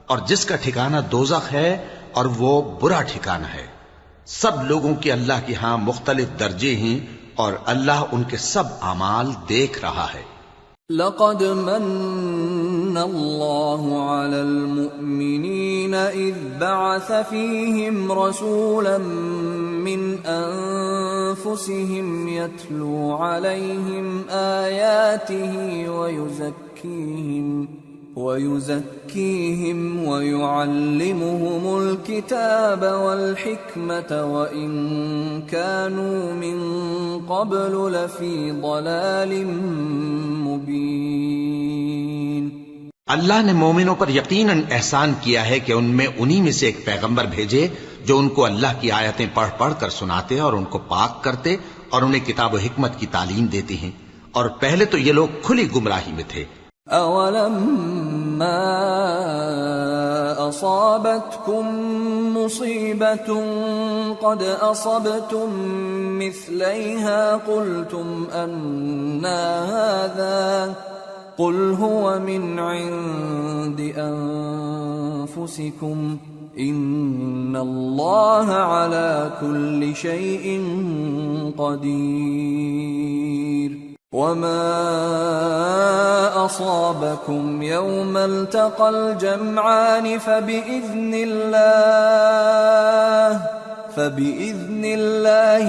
اور جس کا ٹھکانہ دوزخ ہے اور وہ برا ٹھکانہ ہے۔ سب لوگوں کے اللہ کے ہاں مختلف درجے ہیں، اور اللہ ان کے سب اعمال دیکھ رہا ہے۔ لَقَدْ مَنَّ الله على المؤمنين إذ بعث فيهم رسولا من أنفسهم يتلو عليهم آياته ويزكيهم ويعلمهم الكتاب والحكمة وإن كانوا من قبل لفي ضلال مبين۔ اللہ نے مومنوں پر یقیناً احسان کیا ہے کہ ان میں انہی میں سے ایک پیغمبر بھیجے جو ان کو اللہ کی آیتیں پڑھ پڑھ کر سناتے اور ان کو پاک کرتے اور انہیں کتاب و حکمت کی تعلیم دیتے ہیں، اور پہلے تو یہ لوگ کھلی گمراہی میں تھے۔ أَوَلَمَّا أَصَابَتْكُم مُّصِيبَةٌ قَدْ أَصَبْتُم مِّثْلَيْهَا قُلْتُمْ أَنَّىٰ هَٰذَا قُلْ هُوَ مِنْ عِندِ أَنفُسِكُمْ إِنَّ اللَّهَ عَلَىٰ كُلِّ شَيْءٍ قَدِيرٌ۔ وما أصابكم يوم التقى الجمعان فبإذن الله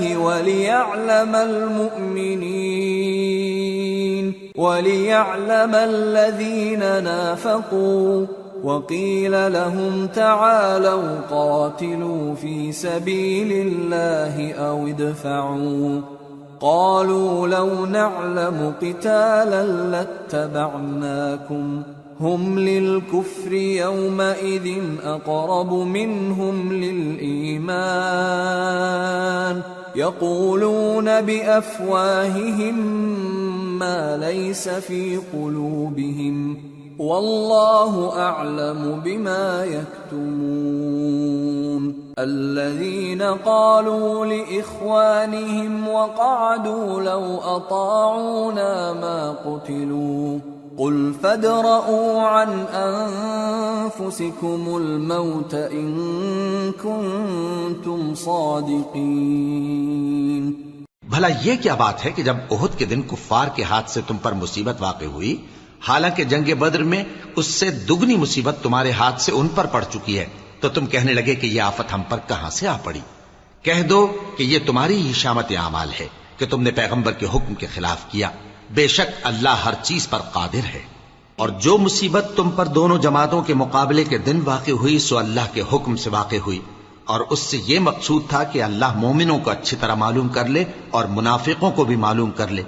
وليعلم الذين نافقوا وقيل لهم تعالوا قاتلوا في سبيل الله أو ادفعوا قالوا لو نعلم قتالا لاتبعناكم هم للكفر يومئذ أقرب منهم للإيمان يقولون بأفواههم ما ليس في قلوبهم والله أعلم بما يكتمون الذين قالوا لإخوانهم وقعدوا لو أطاعونا ما قتلوا قل فادرءوا عن أنفسكم الموت إن كنتم صادقين۔ بھلا یہ کیا بات ہے کہ جب احد کے دن کفار کے ہاتھ سے تم پر مصیبت واقع ہوئی، حالانکہ جنگ بدر میں اس سے دگنی مصیبت تمہارے ہاتھ سے ان پر پڑ چکی ہے، تو تم کہنے لگے کہ یہ آفت ہم پر کہاں سے آ پڑی؟ کہہ دو کہ یہ تمہاری ہی شامت اعمال ہے کہ تم نے پیغمبر کے حکم کے خلاف کیا، بے شک اللہ ہر چیز پر قادر ہے۔ اور جو مصیبت تم پر دونوں جماعتوں کے مقابلے کے دن واقع ہوئی سو اللہ کے حکم سے واقع ہوئی، اور اس سے یہ مقصود تھا کہ اللہ مومنوں کو اچھی طرح معلوم کر لے اور منافقوں کو بھی معلوم کر لے۔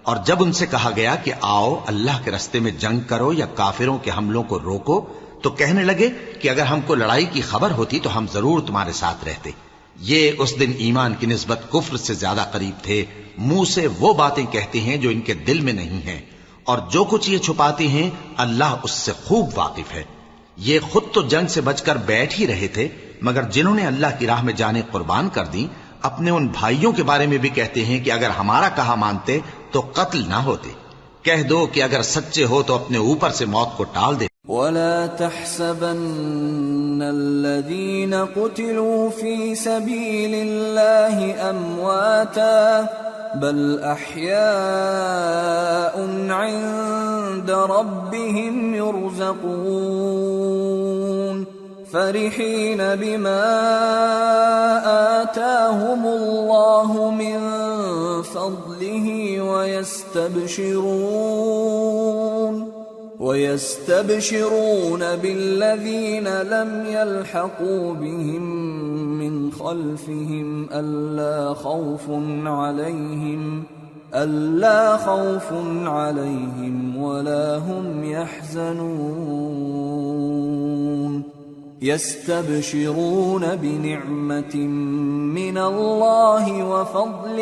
اور جب ان سے کہا گیا کہ آؤ اللہ کے رستے میں جنگ کرو یا کافروں کے حملوں کو روکو، تو کہنے لگے کہ اگر ہم کو لڑائی کی خبر ہوتی تو ہم ضرور تمہارے ساتھ رہتے۔ یہ اس دن ایمان کی نسبت کفر سے زیادہ قریب تھے، منہ سے وہ باتیں کہتے ہیں جو ان کے دل میں نہیں ہیں، اور جو کچھ یہ چھپاتے ہیں اللہ اس سے خوب واقف ہے۔ یہ خود تو جنگ سے بچ کر بیٹھ ہی رہے تھے، مگر جنہوں نے اللہ کی راہ میں جانیں قربان کر دیں اپنے ان بھائیوں کے بارے میں بھی کہتے ہیں کہ اگر ہمارا کہا مانتے تو قتل نہ ہوتے۔ کہہ دو کہ اگر سچے ہو تو اپنے اوپر سے موت کو ٹال دے۔ ولا تحسبن الذين قتلوا في سبيل الله أمواتا بل أحياء عند ربهم يرزقون فرحين بما آتاهم الله من فضله ويستبشرون بالذين لم يلحقوا بهم من خلفهم ألا خوف عليهم ولا هم يحزنون يستبشرون بنعمة من الله وفضل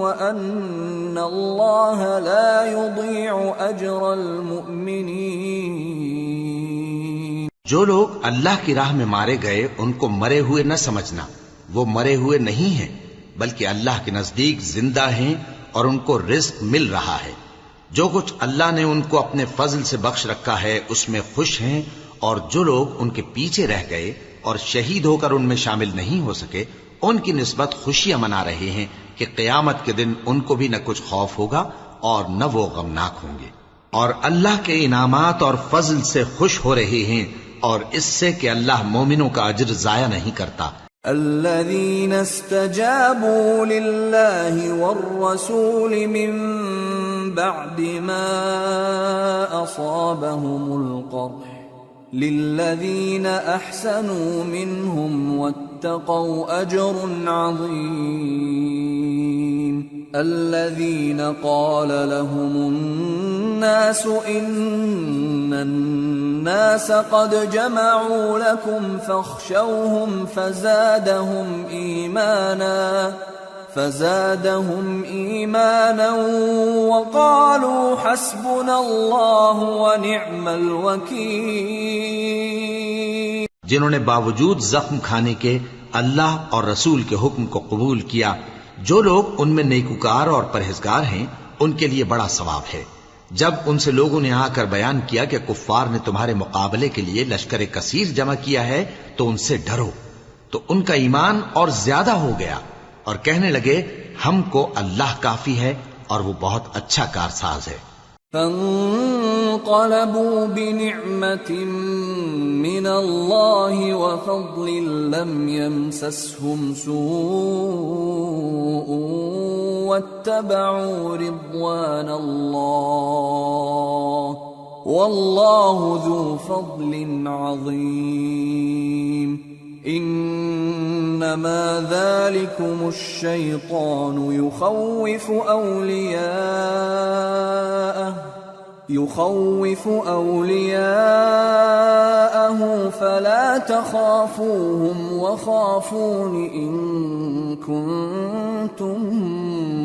وأن الله لا يضيع أجر المؤمنين۔ جو لوگ اللہ کی راہ میں مارے گئے ان کو مرے ہوئے نہ سمجھنا، وہ مرے ہوئے نہیں ہیں بلکہ اللہ کے نزدیک زندہ ہیں اور ان کو رزق مل رہا ہے۔ جو کچھ اللہ نے ان کو اپنے فضل سے بخش رکھا ہے اس میں خوش ہیں، اور جو لوگ ان کے پیچھے رہ گئے اور شہید ہو کر ان میں شامل نہیں ہو سکے ان کی نسبت خوشیاں منا رہے ہیں کہ قیامت کے دن ان کو بھی نہ کچھ خوف ہوگا اور نہ وہ غمناک ہوں گے۔ اور اللہ کے انعامات اور فضل سے خوش ہو رہے ہیں اور اس سے کہ اللہ مومنوں کا اجر ضائع نہیں کرتا. الذين استجابوا لله والرسول من بعد ما أصابهم القرح للذين أحسنوا منهم واتقوا أجر عظيم. الذين قال لهم الناس إن الناس قد جمعوا لكم فاخشوهم فزادهم إيمانا وقالوا حسبنا الله ونعم الوكيل. جنہوں نے باوجود زخم کھانے کے اللہ اور رسول کے حکم کو قبول کیا، جو لوگ ان میں نیکوکار اور پرہیزگار ہیں ان کے لیے بڑا ثواب ہے. جب ان سے لوگوں نے آ کر بیان کیا کہ کفار نے تمہارے مقابلے کے لیے لشکر کثیر جمع کیا ہے تو ان سے ڈرو، تو ان کا ایمان اور زیادہ ہو گیا اور کہنے لگے ہم کو اللہ کافی ہے اور وہ بہت اچھا کارساز ہے. فانقلبوا بنعمة من الله وفضل لم يمسسهم سوء واتبعوا رضوان الله والله ذو فضل عظيم. انما ذلكم الشيطان يخوف أولياءه فلا تخافوهم وخافون إن كنتم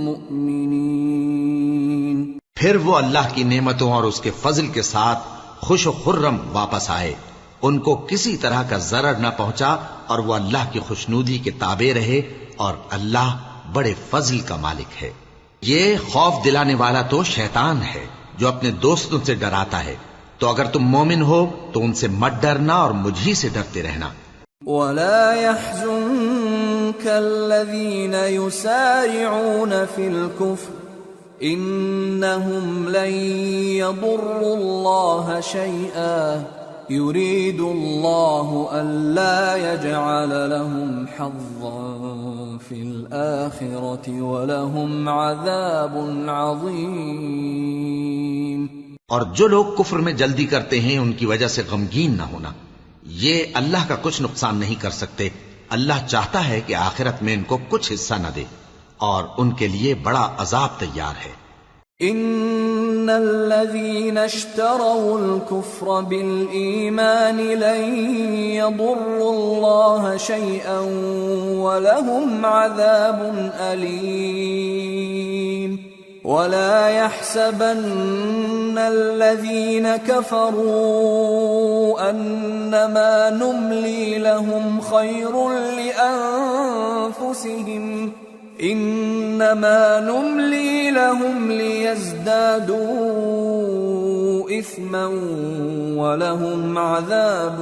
مؤمنين. پھر وہ اللہ کی نعمتوں اور اس کے فضل کے ساتھ خوش و خرم واپس آئے، ان کو کسی طرح کا ضرر نہ پہنچا اور وہ اللہ کی خوشنودی کے تابع رہے اور اللہ بڑے فضل کا مالک ہے. یہ خوف دلانے والا تو شیطان ہے جو اپنے دوستوں سے ڈراتا ہے، تو اگر تم مومن ہو تو ان سے مت ڈرنا اور مجھ ہی سے ڈرتے رہنا. وَلَا يَحْزُنكَ الَّذِينَ يُسَارِعُونَ فِي الْكُفْرِ إِنَّهُمْ لَن يَضُرُّوا اللَّهَ شَيْئًا يُرِيدُ اللَّهُ أَلَّا يَجْعَلَ لَهُمْ حَظًّا فِي الْآخِرَةِ وَلَهُمْ عَذَابٌ عَظِيمٌ. اور جو لوگ کفر میں جلدی کرتے ہیں ان کی وجہ سے غمگین نہ ہونا، یہ اللہ کا کچھ نقصان نہیں کر سکتے. اللہ چاہتا ہے کہ آخرت میں ان کو کچھ حصہ نہ دے اور ان کے لیے بڑا عذاب تیار ہے. ان الذين اشتروا الكفر بالإيمان لن يضروا الله شيئا ولهم عذاب أليم. ولا يحسبن الذين كفروا أنما نملي لهم خير لأنفسهم إنما نملي لهم ليزدادوا إثما ولهم عذاب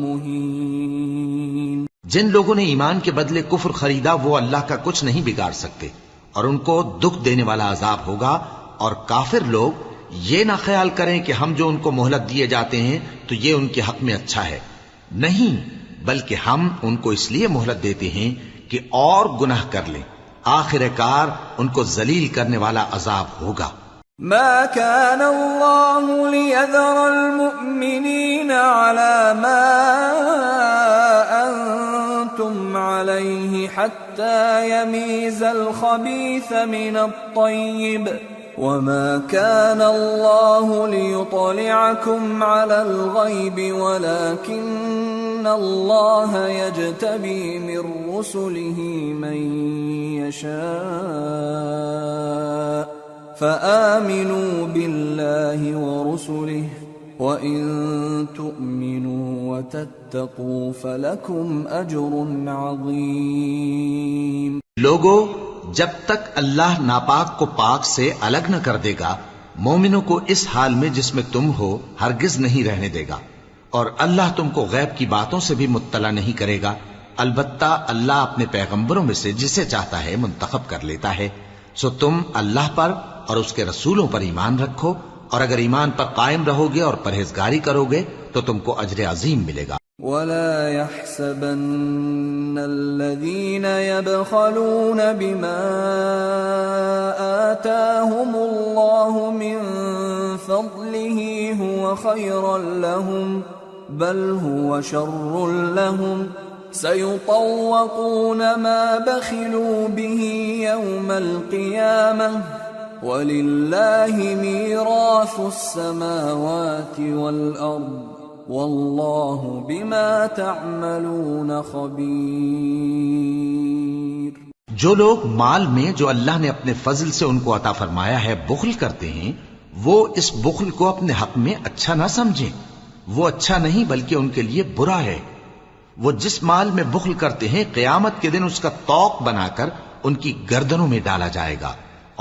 مهين. جن لوگوں نے ایمان کے بدلے کفر خریدا وہ اللہ کا کچھ نہیں بگاڑ سکتے اور ان کو دکھ دینے والا عذاب ہوگا. اور کافر لوگ یہ نہ خیال کریں کہ ہم جو ان کو مہلت دیے جاتے ہیں تو یہ ان کے حق میں اچھا ہے، نہیں، بلکہ ہم ان کو اس لیے مہلت دیتے ہیں کہ اور گناہ کر لیں، آخر کار ان کو ذلیل کرنے والا عذاب ہوگا. ما كان الله ليذر المؤمنين على ما أنتم عليه حتى يميز الخبيث من الطيب وما كان الله ليطلعكم على الغيب ولكن الله يجتبي من رسله من يشاء فآمنوا بالله ورسله وإن تؤمنوا وتتقوا فلكم أجر عظيم. لوگو، جب تک اللہ ناپاک کو پاک سے الگ نہ کر دے گا مومنوں کو اس حال میں جس میں تم ہو ہرگز نہیں رہنے دے گا، اور اللہ تم کو غیب کی باتوں سے بھی مطلع نہیں کرے گا. البتہ اللہ اپنے پیغمبروں میں سے جسے چاہتا ہے منتخب کر لیتا ہے. سو تم اللہ پر اور اس کے رسولوں پر ایمان رکھو اور اگر ایمان پر قائم رہو گے اور پرہیزگاری کرو گے تو تم کو اجر عظیم ملے گا۔ ولا يحسبن الذين يبخلون بما آتاهم الله من فضله هو خيرا لهم بل هو شر لهم سيطوقون ما بخلوا به يوم القيامة وَلِلَّهِ مِيرَاثُ السَّمَاوَاتِ وَالْأَرْضِ وَاللَّهُ بِمَا تَعْمَلُونَ خَبِيرٌ۔ جو لوگ مال میں جو اللہ نے اپنے فضل سے ان کو عطا فرمایا ہے بخل کرتے ہیں، وہ اس بخل کو اپنے حق میں اچھا نہ سمجھیں، وہ اچھا نہیں بلکہ ان کے لیے برا ہے۔ وہ جس مال میں بخل کرتے ہیں قیامت کے دن اس کا طوق بنا کر ان کی گردنوں میں ڈالا جائے گا،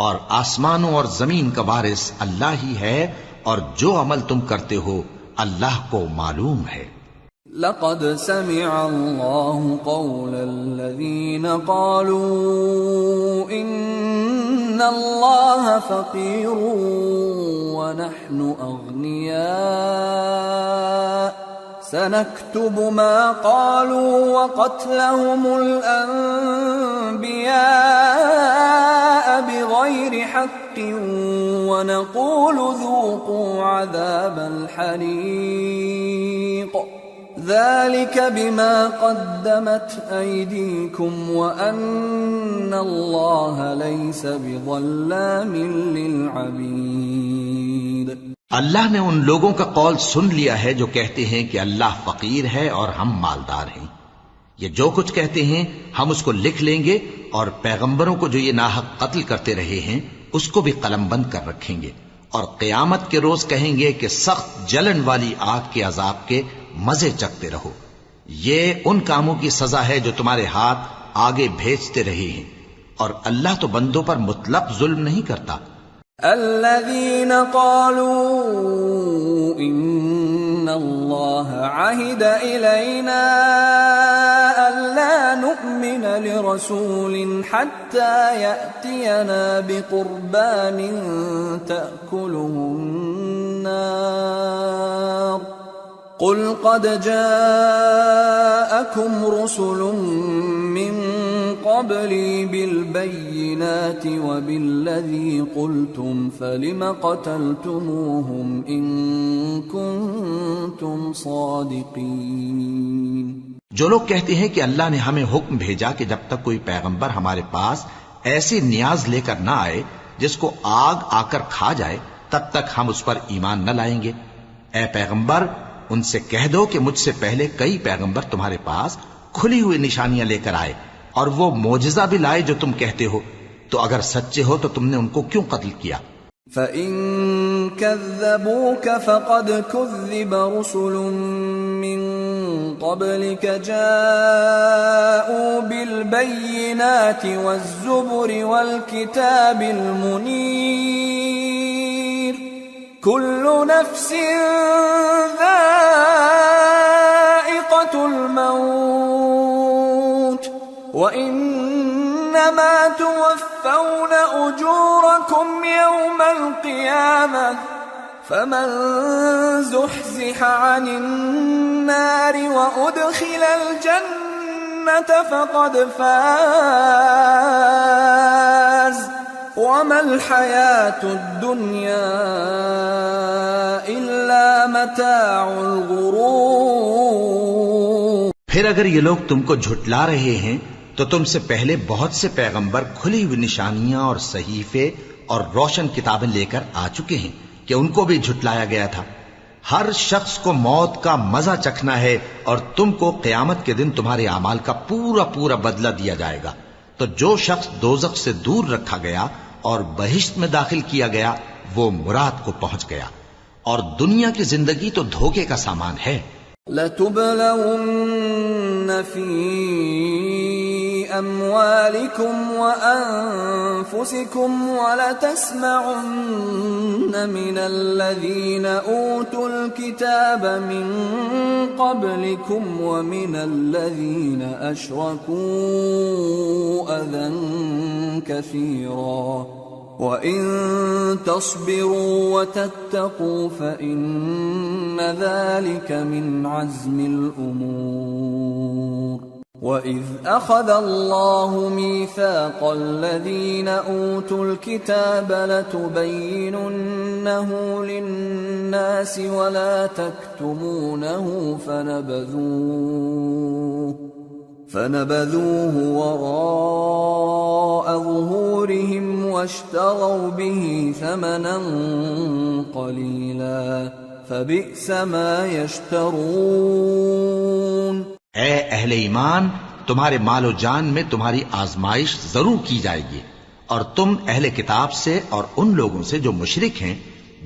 اور آسمانوں اور زمین کا وارث اللہ ہی ہے، اور جو عمل تم کرتے ہو اللہ کو معلوم ہے۔ لقد سمع الله قول الذين قالوا إن الله فقير ونحن أغنياء سنكتب ما قالوا وقتلهم الأنبياء بغير حق ونقول ذوقوا عذاب الحريق ذلك بما قدمت أيديكم وأن الله ليس بظلام للعبيد۔ اللہ نے ان لوگوں کا قول سن لیا ہے جو کہتے ہیں کہ اللہ فقیر ہے اور ہم مالدار ہیں۔ یہ جو کچھ کہتے ہیں ہم اس کو لکھ لیں گے، اور پیغمبروں کو جو یہ ناحق قتل کرتے رہے ہیں اس کو بھی قلم بند کر رکھیں گے، اور قیامت کے روز کہیں گے کہ سخت جلن والی آگ کے عذاب کے مزے چکھتے رہو۔ یہ ان کاموں کی سزا ہے جو تمہارے ہاتھ آگے بھیجتے رہے ہیں، اور اللہ تو بندوں پر مطلق ظلم نہیں کرتا۔ الذين قالوا إن الله عهد إلينا ألا نؤمن لرسول حتى يأتينا بقربان تأكله النار قل قد جاءكم رسل من قبلي بالبينات وبالذي قلتم فلم قتلتموهم إن كنتم صادقين۔ جو لوگ کہتے ہیں کہ اللہ نے ہمیں حکم بھیجا کہ جب تک کوئی پیغمبر ہمارے پاس ایسی نیاز لے کر نہ آئے جس کو آگ آ کر کھا جائے تب تک ہم اس پر ایمان نہ لائیں گے۔ اے پیغمبر ان سے کہہ دو کہ مجھ سے پہلے کئی پیغمبر تمہارے پاس کھلی ہوئی نشانیاں لے کر آئے اور وہ معجزہ بھی لائے جو تم کہتے ہو، تو اگر سچے ہو تو تم نے ان کو کیوں قتل کیا؟ فَإِن كَذَّبُوكَ فَقَدْ كُذِّبَ رُسُلٌ مِّن قَبْلِكَ جَاءُوا بِالْبَيِّنَاتِ وَالزُّبُرِ وَالْكِتَابِ الْمُنِيرِ كُلُّ نَفْسٍ ذَائِقَةُ الْمَوْتِ وَإِنَّمَا تُوَفَّوْنَ أُجُورَكُمْ يَوْمَ الْقِيَامَةِ فَمَنْ زُحْزِحَ عَنِ النَّارِ وَأُدْخِلَ الْجَنَّةَ فَقَدْ فَازَ وَمَا الْحَيَاةُ الدُّنْيَا إِلَّا مَتَاعُ الْغُرُورِ۔ پھر اگر یہ لوگ تم کو جھٹلا رہے ہیں تو تم سے پہلے بہت سے پیغمبر کھلی ہوئی نشانیاں اور صحیفے اور روشن کتابیں لے کر آ چکے ہیں کہ ان کو بھی جھٹلایا گیا تھا۔ ہر شخص کو موت کا مزہ چکھنا ہے، اور تم کو قیامت کے دن تمہارے اعمال کا پورا پورا بدلہ دیا جائے گا۔ تو جو شخص دوزخ سے دور رکھا گیا اور بہشت میں داخل کیا گیا وہ مراد کو پہنچ گیا، اور دنیا کی زندگی تو دھوکے کا سامان ہے۔ لَتُبْلَوُنَّ فِي أَمْوَالِكُمْ وَأَنفُسِكُمْ وَلَتَسْمَعُنَّ مِنَ الَّذِينَ أُوتُوا الْكِتَابَ مِنْ قَبْلِكُمْ وَمِنَ الَّذِينَ أَشْرَكُوا أَذًى كَثِيرًا وَإِن تَصْبِرُوا وَتَتَّقُوا فَإِنَّ ذَلِكَ مِنْ عَزْمِ الْأُمُورِ وَإِذْ أَخَذَ اللَّهُ مِيثَاقَ الَّذِينَ أُوتُوا الْكِتَابَ لَتُبَيِّنُنَّهُ لِلنَّاسِ وَلَا تَكْتُمُونَهُ فنبذوه وراء ظهورهم واشتروا به ثمنا قليلا فبئس ما يشترون۔ اے اہل ایمان، تمہارے مال و جان میں تمہاری آزمائش ضرور کی جائے گی، اور تم اہل کتاب سے اور ان لوگوں سے جو مشرک ہیں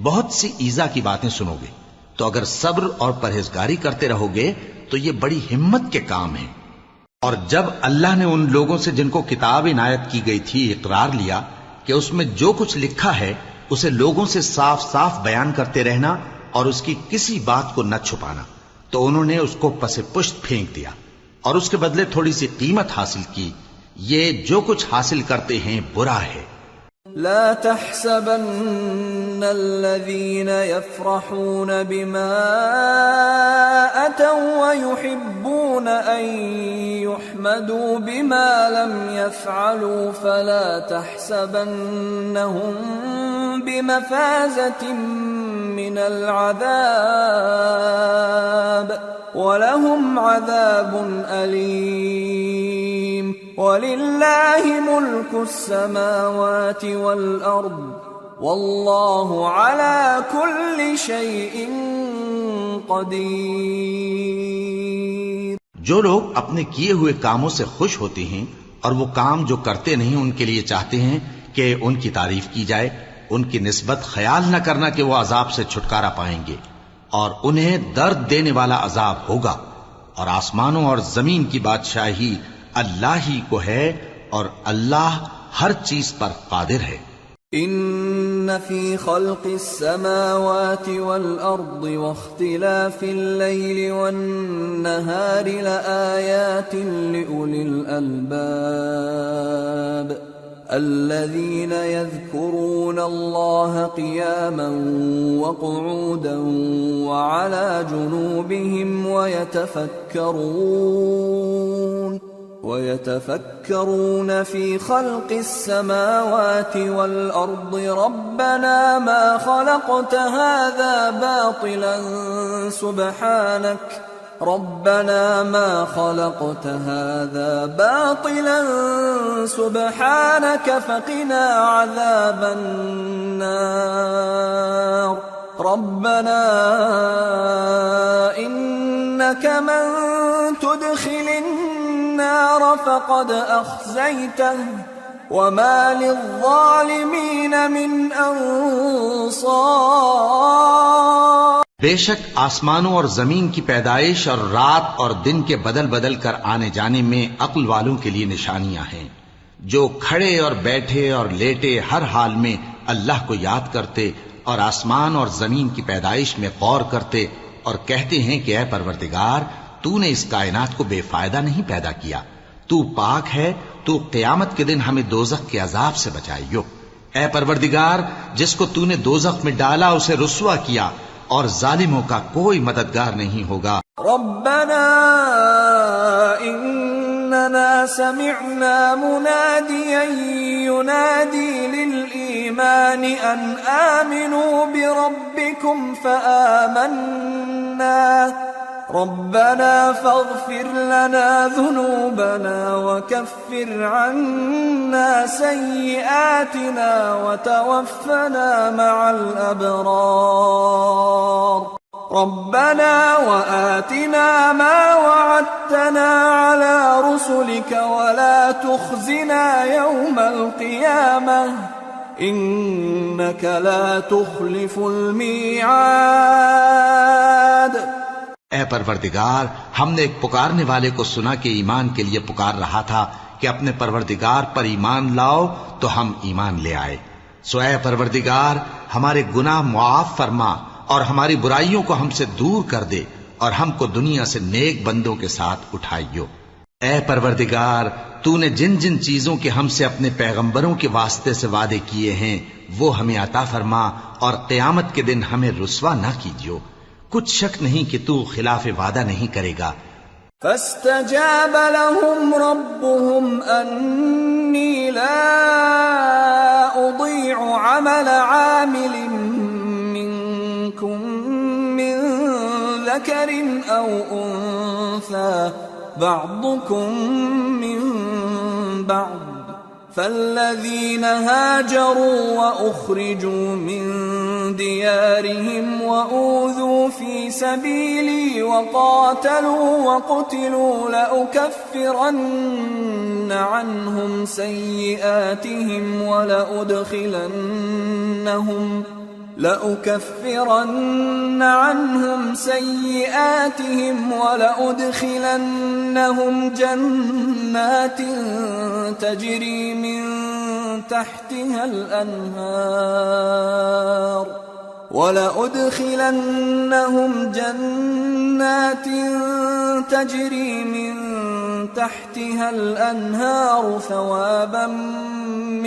بہت سی ایذا کی باتیں سنو گے، تو اگر صبر اور پرہیزگاری کرتے رہو گے تو یہ بڑی ہمت کے کام ہیں۔ اور جب اللہ نے ان لوگوں سے جن کو کتاب عنایت کی گئی تھی اقرار لیا کہ اس میں جو کچھ لکھا ہے اسے لوگوں سے صاف صاف بیان کرتے رہنا اور اس کی کسی بات کو نہ چھپانا، تو انہوں نے اس کو پس پشت پھینک دیا اور اس کے بدلے تھوڑی سی قیمت حاصل کی۔ یہ جو کچھ حاصل کرتے ہیں برا ہے۔ لا تحسبن الذين يفرحون بما أتوا ويحبون أن يحمدوا بما لم يفعلوا فلا تحسبنهم بمفازة من العذاب ولهم عذاب أليم ولله ملك السماوات والأرض والله على كل شيء قدير۔ جو لوگ اپنے کیے ہوئے کاموں سے خوش ہوتے ہیں اور وہ کام جو کرتے نہیں ان کے لیے چاہتے ہیں کہ ان کی تعریف کی جائے، ان کی نسبت خیال نہ کرنا کہ وہ عذاب سے چھٹکارا پائیں گے، اور انہیں درد دینے والا عذاب ہوگا۔ اور آسمانوں اور زمین کی بادشاہی اللہ ہی کو ہے اور اللہ ہر چیز پر قادر ہے۔ ان فی خلق السماوات والارض واختلاف الليل والنهار لآیات لأولی الالباب الذين يذكرون الله قياما وقعودا وعلى جنوبهم ويتفكرون في خلق السماوات والأرض ربنا ما خلقت هذا باطلا سبحانك فقنا عذاب النار ربنا إنك من تدخل النار فقد أخزيته وما للظالمين من أنصار۔ بے شک آسمانوں اور زمین کی پیدائش اور رات اور دن کے بدل بدل کر آنے جانے میں عقل والوں کے لیے نشانیاں ہیں، جو کھڑے اور بیٹھے اور لیٹے ہر حال میں اللہ کو یاد کرتے اور آسمان اور زمین کی پیدائش میں غور کرتے اور کہتے ہیں کہ اے پروردگار، تو نے اس کائنات کو بے فائدہ نہیں پیدا کیا، تو پاک ہے، تو قیامت کے دن ہمیں دوزخ کے عذاب سے بچائیو۔ اے پروردگار، جس کو تو نے دوزخ میں ڈالا اسے رسوا کیا، اور ظالموں کا کوئی مددگار نہیں ہوگا۔ ربنا اننا سمعنا مناديا ينادي للإيمان ان آمنوا بربكم فآمنا ربنا فاغفر لنا ذنوبنا وكفر عنا سيئاتنا وتوفنا مع الأبرار ربنا وآتنا ما وعدتنا على رسلك ولا تخزنا يوم القيامة إنك لا تخلف الميعاد۔ اے پروردگار، ہم نے ایک پکارنے والے کو سنا کہ ایمان کے لیے پکار رہا تھا کہ اپنے پروردگار پر ایمان لاؤ، تو ہم ایمان لے آئے۔ سو اے پروردگار، ہمارے گناہ معاف فرما اور ہماری برائیوں کو ہم سے دور کر دے، اور ہم کو دنیا سے نیک بندوں کے ساتھ اٹھائیو۔ اے پروردگار، تو نے جن جن چیزوں کے ہم سے اپنے پیغمبروں کے واسطے سے وعدے کیے ہیں وہ ہمیں عطا فرما، اور قیامت کے دن ہمیں رسوا نہ کیجیو۔ کچھ شک نہیں کہ تو خلاف وعدہ نہیں کرے گا۔ فاستجاب لهم ربهم أني لا أضيع عمل عامل منكم من ذكر أو أنثى بعضكم من بعض، فالذين هاجروا وأخرجوا من ديارهم وأوذوا في سبيلي وقاتلوا وقتلوا لأكفرن عنهم سيئاتهم ولأدخلنهم جنات تجري من تحتها الأنهار ثوابا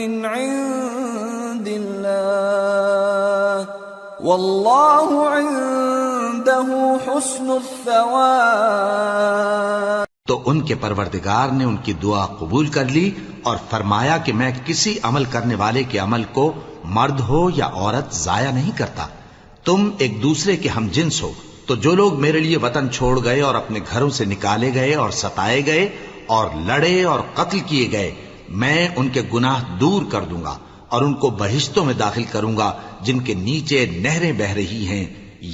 من عند الله والله عنده حسن الثواب۔ تو ان کے پروردگار نے ان کی دعا قبول کر لی اور فرمایا کہ میں کسی عمل کرنے والے کے عمل کو مرد ہو یا عورت ضائع نہیں کرتا۔ تم ایک دوسرے کے ہم جنس ہو، تو جو لوگ میرے لیے وطن چھوڑ گئے اور اپنے گھروں سے نکالے گئے اور ستائے گئے اور لڑے اور قتل کیے گئے، میں ان کے گناہ دور کر دوں گا اور ان کو بہشتوں میں داخل کروں گا جن کے نیچے نہریں بہہ رہی ہیں۔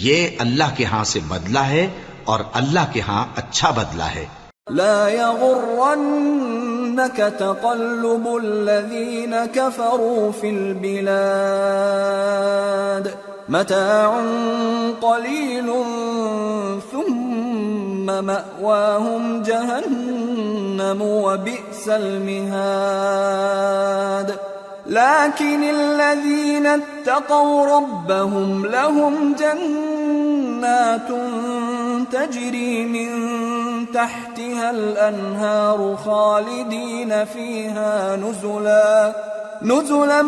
یہ اللہ کے ہاں سے بدلہ ہے اور اللہ کے ہاں اچھا بدلہ ہے۔ لا يغرنك تقلب الذين كفروا في البلاد متاع قليل ثم مأواهم جهنم وبئس المهاد لكن الذين اتقوا ربهم لهم جنات تجري من تحتها الأنهار خالدين فيها نزلا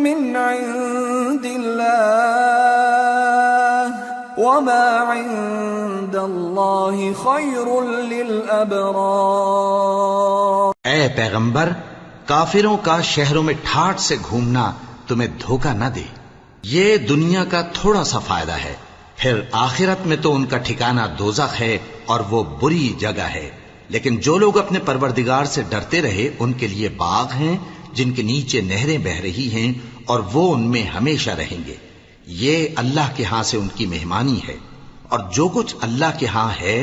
من عند الله وما عند الله خير للأبرار۔ اے پیغمبر، کافروں کا شہروں میں ٹھاٹھ سے گھومنا تمہیں دھوکہ نہ دے، یہ دنیا کا تھوڑا سا فائدہ ہے، پھر آخرت میں تو ان کا ٹھکانہ دوزخ ہے اور وہ بری جگہ ہے۔ لیکن جو لوگ اپنے پروردگار سے ڈرتے رہے ان کے لیے باغ ہیں جن کے نیچے نہریں بہہ رہی ہیں اور وہ ان میں ہمیشہ رہیں گے۔ یہ اللہ کے ہاں سے ان کی مہمانی ہے، اور جو کچھ اللہ کے ہاں ہے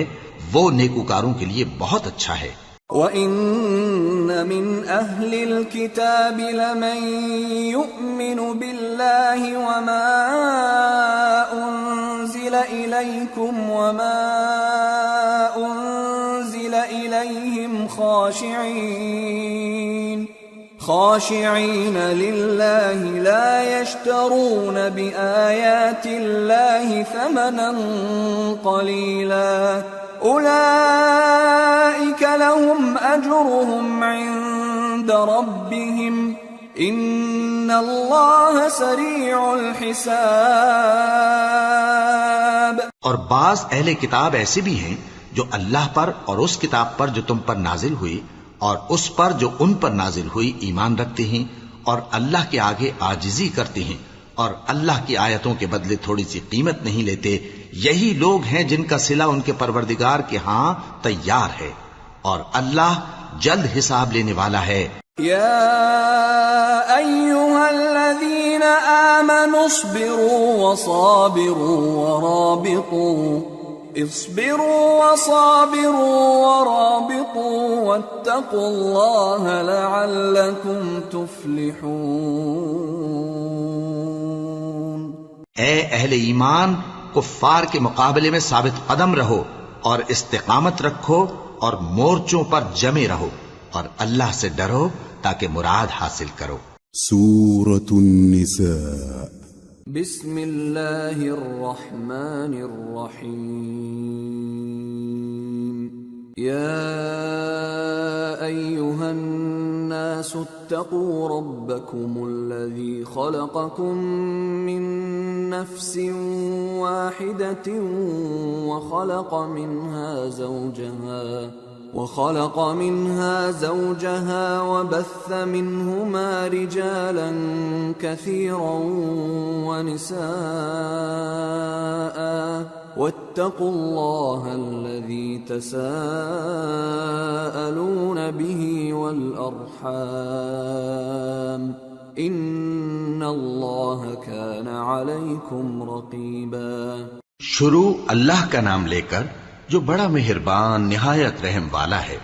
وہ نیکوکاروں کے لیے بہت اچھا ہے۔ وَإِنَّ مِنْ أَهْلِ الْكِتَابِ لَمَنْ يُؤْمِنُ بِاللَّهِ وَمَا أُنْزِلَ إِلَيْكُمْ وَمَا أُنْزِلَ إِلَيْهِمْ خاشعين لله لا يشترون بآيات الله ثمنا قليلا أولئك لهم أجرهم عند ربهم إن الله سريع الحساب۔ اور بعض اہل کتاب ایسے بھی ہیں جو اللہ پر اور اس کتاب پر جو تم پر نازل ہوئی اور اس پر جو ان پر نازل ہوئی ایمان رکھتے ہیں اور اللہ کے آگے عاجزی کرتے ہیں اور اللہ کی آیتوں کے بدلے تھوڑی سی قیمت نہیں لیتے۔ یہی لوگ ہیں جن کا صلہ ان کے پروردگار کے ہاں تیار ہے، اور اللہ جلد حساب لینے والا ہے۔ یا ایھا الذین آمنوا اصبروا ورابطوا واتقوا اللہ لعلکم تفلحون۔ اے اہل ایمان، کفار کے مقابلے میں ثابت قدم رہو اور استقامت رکھو اور مورچوں پر جمے رہو، اور اللہ سے ڈرو تاکہ مراد حاصل کرو۔ سورة النساء۔ بسم اللہ الرحمن الرحیم۔ يا أيها الناس اتقوا ربكم الذي خلقكم من نفس واحدة وخلق منها زوجها وبث منهما رجالا كثيرا ونساء واتقوا الله الذي تساءلون به والأرحام ان اللہ کان علیکم رقیبا۔ شروع اللہ کا نام لے کر جو بڑا مہربان نہایت رحم والا ہے۔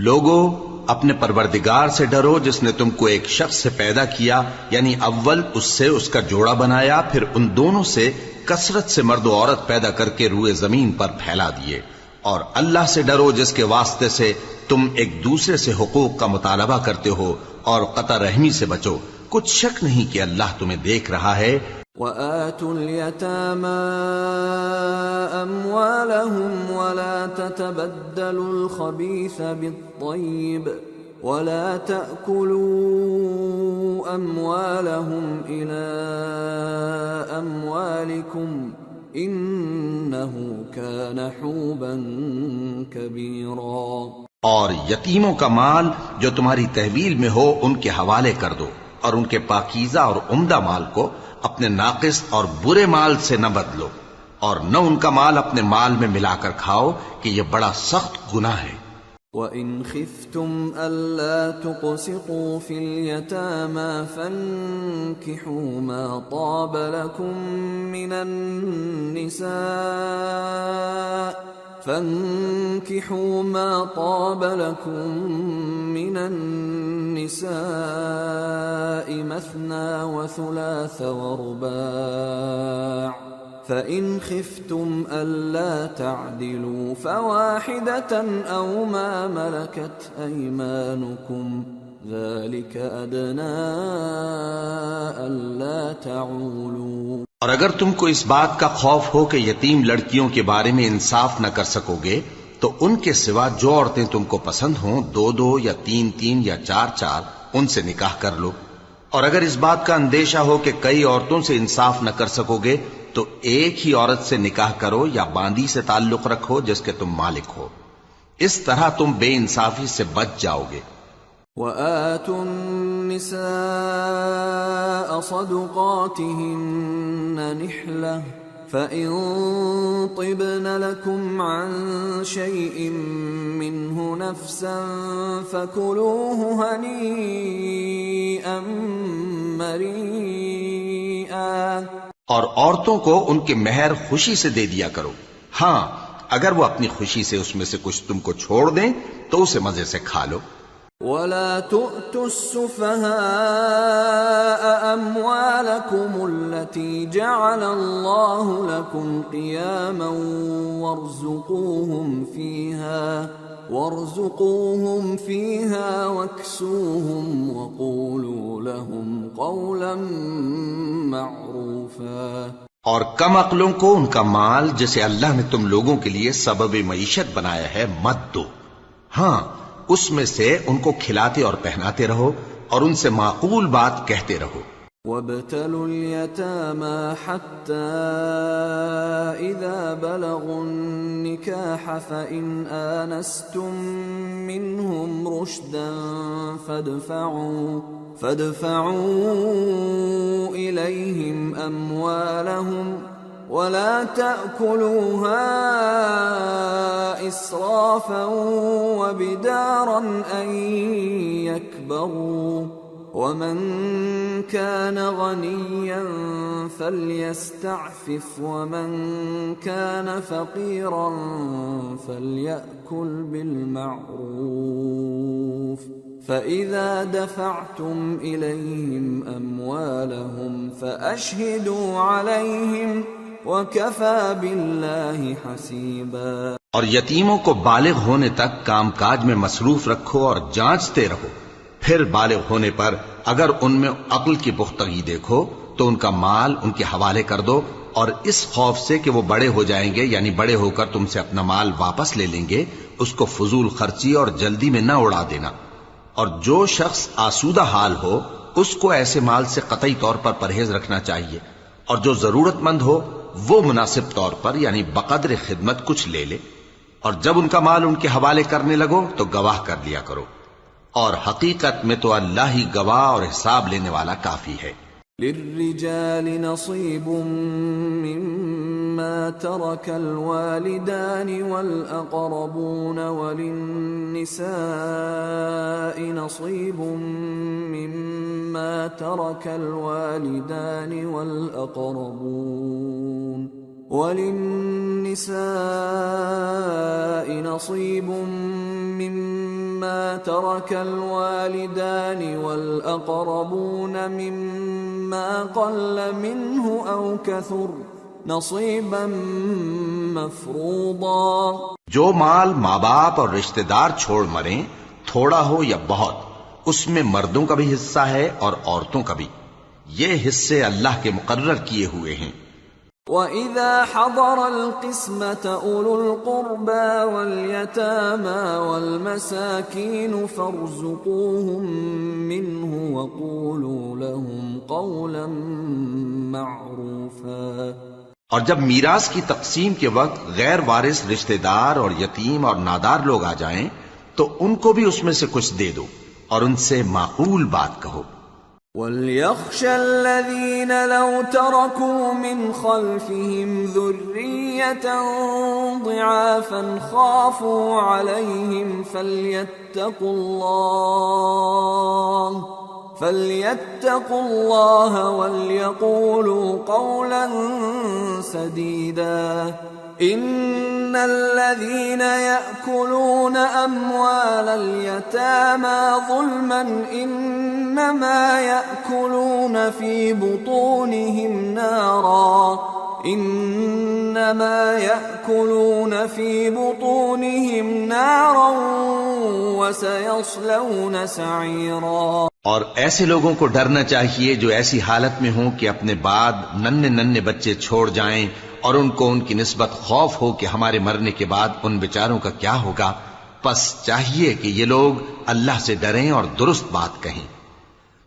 لوگو اپنے پروردگار سے ڈرو جس نے تم کو ایک شخص سے پیدا کیا، یعنی اول اس سے اس کا جوڑا بنایا، پھر ان دونوں سے کثرت سے مرد و عورت پیدا کر کے روئے زمین پر پھیلا دیے، اور اللہ سے ڈرو جس کے واسطے سے تم ایک دوسرے سے حقوق کا مطالبہ کرتے ہو، اور قطع رحمی سے بچو، کچھ شک نہیں کہ اللہ تمہیں دیکھ رہا ہے۔ وَآتُوا الْيَتَامَى أَمْوَالَهُمْ وَلَا تَتَبَدَّلُوا الْخَبِيثَ بِالطَّيِّبِ وَلَا تَأْكُلُوا أَمْوَالَهُمْ إِلَىٰ أَمْوَالِكُمْ إِنَّهُ كَانَ حُوبًا كَبِيرًا۔ اور یتیموں کا مال جو تمہاری تحویل میں ہو ان کے حوالے کر دو، اور ان کے پاکیزہ اور عمدہ مال کو اپنے ناقص اور برے مال سے نہ بدلو، اور نہ ان کا مال اپنے مال میں ملا کر کھاؤ کہ یہ بڑا سخت گناہ ہے۔ وَإِنْ خِفْتُمْ أَلَّا تُقْسِطُوا فِي الْيَتَامَى فَانكِحُوا مَا طَابَ لَكُم من النساء مثنى وثلاث ورباع فإن خفتم ألا تعدلوا فواحدة أو ما ملكت أيمانكم ذلك أدنى ألا تعولوا۔ اور اگر تم کو اس بات کا خوف ہو کہ یتیم لڑکیوں کے بارے میں انصاف نہ کر سکو گے تو ان کے سوا جو عورتیں تم کو پسند ہوں، 2 یا 3 یا 4 ان سے نکاح کر لو۔ اور اگر اس بات کا اندیشہ ہو کہ کئی عورتوں سے انصاف نہ کر سکو گے تو ایک ہی عورت سے نکاح کرو یا باندی سے تعلق رکھو جس کے تم مالک ہو، اس طرح تم بے انصافی سے بچ جاؤ گے۔ وَآتُوا النِّسَاءَ صَدُقَاتِهِنَّ نِحْلَةً فَإِن طِبْنَ لَكُمْ عَن شَيْءٍ مِّنْهُ نَفْسًا فَكُلُوهُ هَنِيئًا مَّرِيئًا۔ اور عورتوں کو ان کے مہر خوشی سے دے دیا کرو، ہاں اگر وہ اپنی خوشی سے اس میں سے کچھ تم کو چھوڑ دیں تو اسے مزے سے کھا لو۔ وَلَا تُؤْتُوا السُّفَهَاءَ أَمْوَالَكُمُ الَّتِي جَعَلَ اللَّهُ لَكُمْ قِيَامًا وَارْزُقُوهُمْ فِيهَا وَاكْسُوهُمْ وَقُولُوا لَهُمْ قَوْلًا مَّعْرُوفًا۔ اور کم عقلوں کو ان کا مال جسے اللہ نے تم لوگوں کے لیے سبب معیشت بنایا ہے مت دو، ہاں اس میں سے ان کو کھلاتے اور پہناتے رہو اور ان سے معقول بات کہتے رہو۔ وَابْتَلُوا الْيَتَامَى حَتَّى إِذَا بَلَغُوا النِّكَاحَ فَإِنْ آنَسْتُمْ مِنْهُمْ رُشْدًا فَادْفَعُوا إِلَيْهِمْ أَمْوَالَهُمْ وَلَا تَأْكُلُوهَا إِسْرَافًا وَبِدَارًا أَن يَكْبَرُوا وَمَن كَانَ غَنِيًّا فَلْيَسْتَعْفِفْ وَمَن كَانَ فَقِيرًا فَلْيَأْكُلْ بِالْمَعْرُوفِ فَإِذَا دَفَعْتُمْ إِلَيْهِمْ أَمْوَالَهُمْ فَأَشْهِدُوا عَلَيْهِمْ وَكَفَى بِاللَّهِ حَسِيبًا۔ اور یتیموں کو بالغ ہونے تک کام کاج میں مصروف رکھو اور جانچتے رہو، پھر بالغ ہونے پر اگر ان میں عقل کی پختگی دیکھو تو ان کا مال ان کے حوالے کر دو اور اس خوف سے کہ وہ بڑے ہو جائیں گے، یعنی بڑے ہو کر تم سے اپنا مال واپس لے لیں گے، اس کو فضول خرچی اور جلدی میں نہ اڑا دینا۔ اور جو شخص آسودہ حال ہو اس کو ایسے مال سے قطعی طور پر پرہیز رکھنا چاہیے، اور جو ضرورت مند ہو وہ مناسب طور پر یعنی بقدر خدمت کچھ لے لے، اور جب ان کا مال ان کے حوالے کرنے لگو تو گواہ کر لیا کرو، اور حقیقت میں تو اللہ ہی گواہ اور حساب لینے والا کافی ہے۔ للرجال نصيب مما ترك الوالدان والأقربون وللنساء نصيب مما ترك الوالدان والأقربون مما قل منه أو كثر نصيبا مفروضا۔ جو مال ماں باپ اور رشتہ دار چھوڑ مریں، تھوڑا ہو یا بہت، اس میں مردوں کا بھی حصہ ہے اور عورتوں کا بھی، یہ حصے اللہ کے مقرر کیے ہوئے ہیں۔ وَإِذَا حَضَرَ الْقِسْمَةَ أُولُو الْقُرْبَى وَالْيَتَامَى وَالْمَسَاكِينُ فَارْزُقُوهُم مِّنْهُ وَقُولُوا لَهُمْ قَوْلًا مَّعْرُوفًا۔ اور جب میراث کی تقسیم کے وقت غیر وارث رشتہ دار اور یتیم اور نادار لوگ آ جائیں تو ان کو بھی اس میں سے کچھ دے دو اور ان سے معقول بات کہو۔ وَلْيَخْشَ الَّذِينَ لَوْ تَرَكُوا مِنْ خَلْفِهِمْ ذُرِّيَّةً ضِعَافًا خَافُوا عَلَيْهِمْ فَلْيَتَّقُوا اللَّهَ وَلْيَقُولُوا قَوْلًا سَدِيدًا۔ إِنَّ الَّذِينَ يَأْكُلُونَ أَمْوَالَ الْيَتَامَى ظُلْمًا إِنَّمَا يَأْكُلُونَ فِي بُطُونِهِمْ نَارًا وَسَيَصْلَوْنَ سَعِيرًا۔ اور ایسے لوگوں کو ڈرنا چاہیے جو ایسی حالت میں ہوں کہ اپنے بعد ننھے بچے چھوڑ جائیں اور ان کو ان کی نسبت خوف ہو کہ ہمارے مرنے کے بعد ان بیچاروں کا کیا ہوگا، پس چاہیے کہ یہ لوگ اللہ سے ڈریں اور درست بات کہیں۔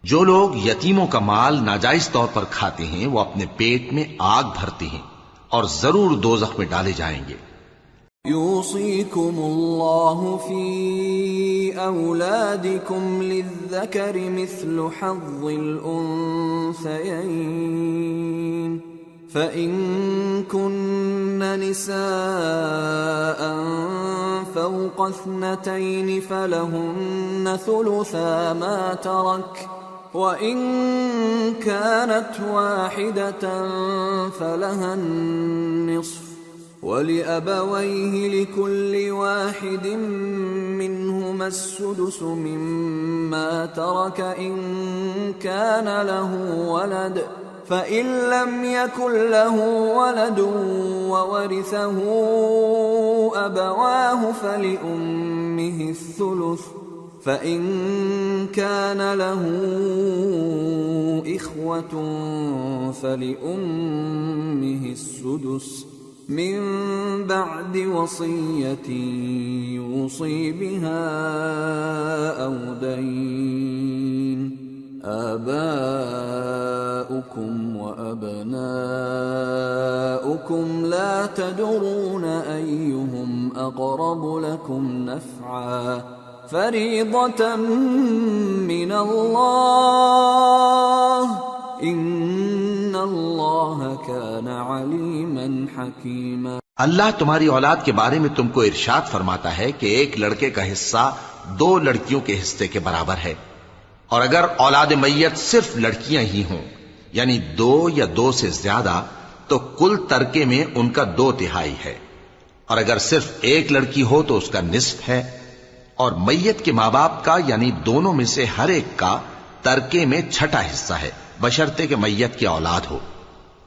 جو لوگ یتیموں کا مال ناجائز طور پر کھاتے ہیں وہ اپنے پیٹ میں آگ بھرتے ہیں اور ضرور دوزخ میں ڈالے جائیں گے۔ يوصيكم الله في أولادكم للذكر مثل حظ الأنثيين، فإن كن نساء فوق 2 فلهن ثلثا ما ترك، وإن كانت واحدة فلها النصف، وَلِأَبَوَيْهِ لِكُلِّ وَاحِدٍ مِّنْهُمَا السُّدُسُ مِمَّا تَرَكَ إِن كَانَ لَهُ وَلَدٌ، فَإِن لَّمْ يَكُن لَّهُ وَلَدٌ وَوَرِثَهُ أَبَوَاهُ فَلِأُمِّهِ الثُّلُثُ، فَإِن كَانَ لَهُ إِخْوَةٌ فَلِأُمِّهِ السُّدُسُ من بعد وصية يوصي بها أو دين، آباؤكم وأبناؤكم لا تدرون أيهم أقرب لكم نفعا، فريضة من الله، ان اللہ کان علیما حکیما۔ اللہ تمہاری اولاد کے بارے میں تم کو ارشاد فرماتا ہے کہ ایک لڑکے کا حصہ 2 لڑکیوں کے حصے کے برابر ہے، اور اگر اولاد میت صرف لڑکیاں ہی ہوں یعنی 2 یا 2 سے زیادہ تو کل ترکے میں ان کا 2/3 ہے، اور اگر صرف ایک لڑکی ہو تو اس کا نصف ہے، اور میت کے ماں باپ کا یعنی دونوں میں سے ہر ایک کا ترکے میں 6واں حصہ ہے، بشرطے کہ میت کی اولاد ہو،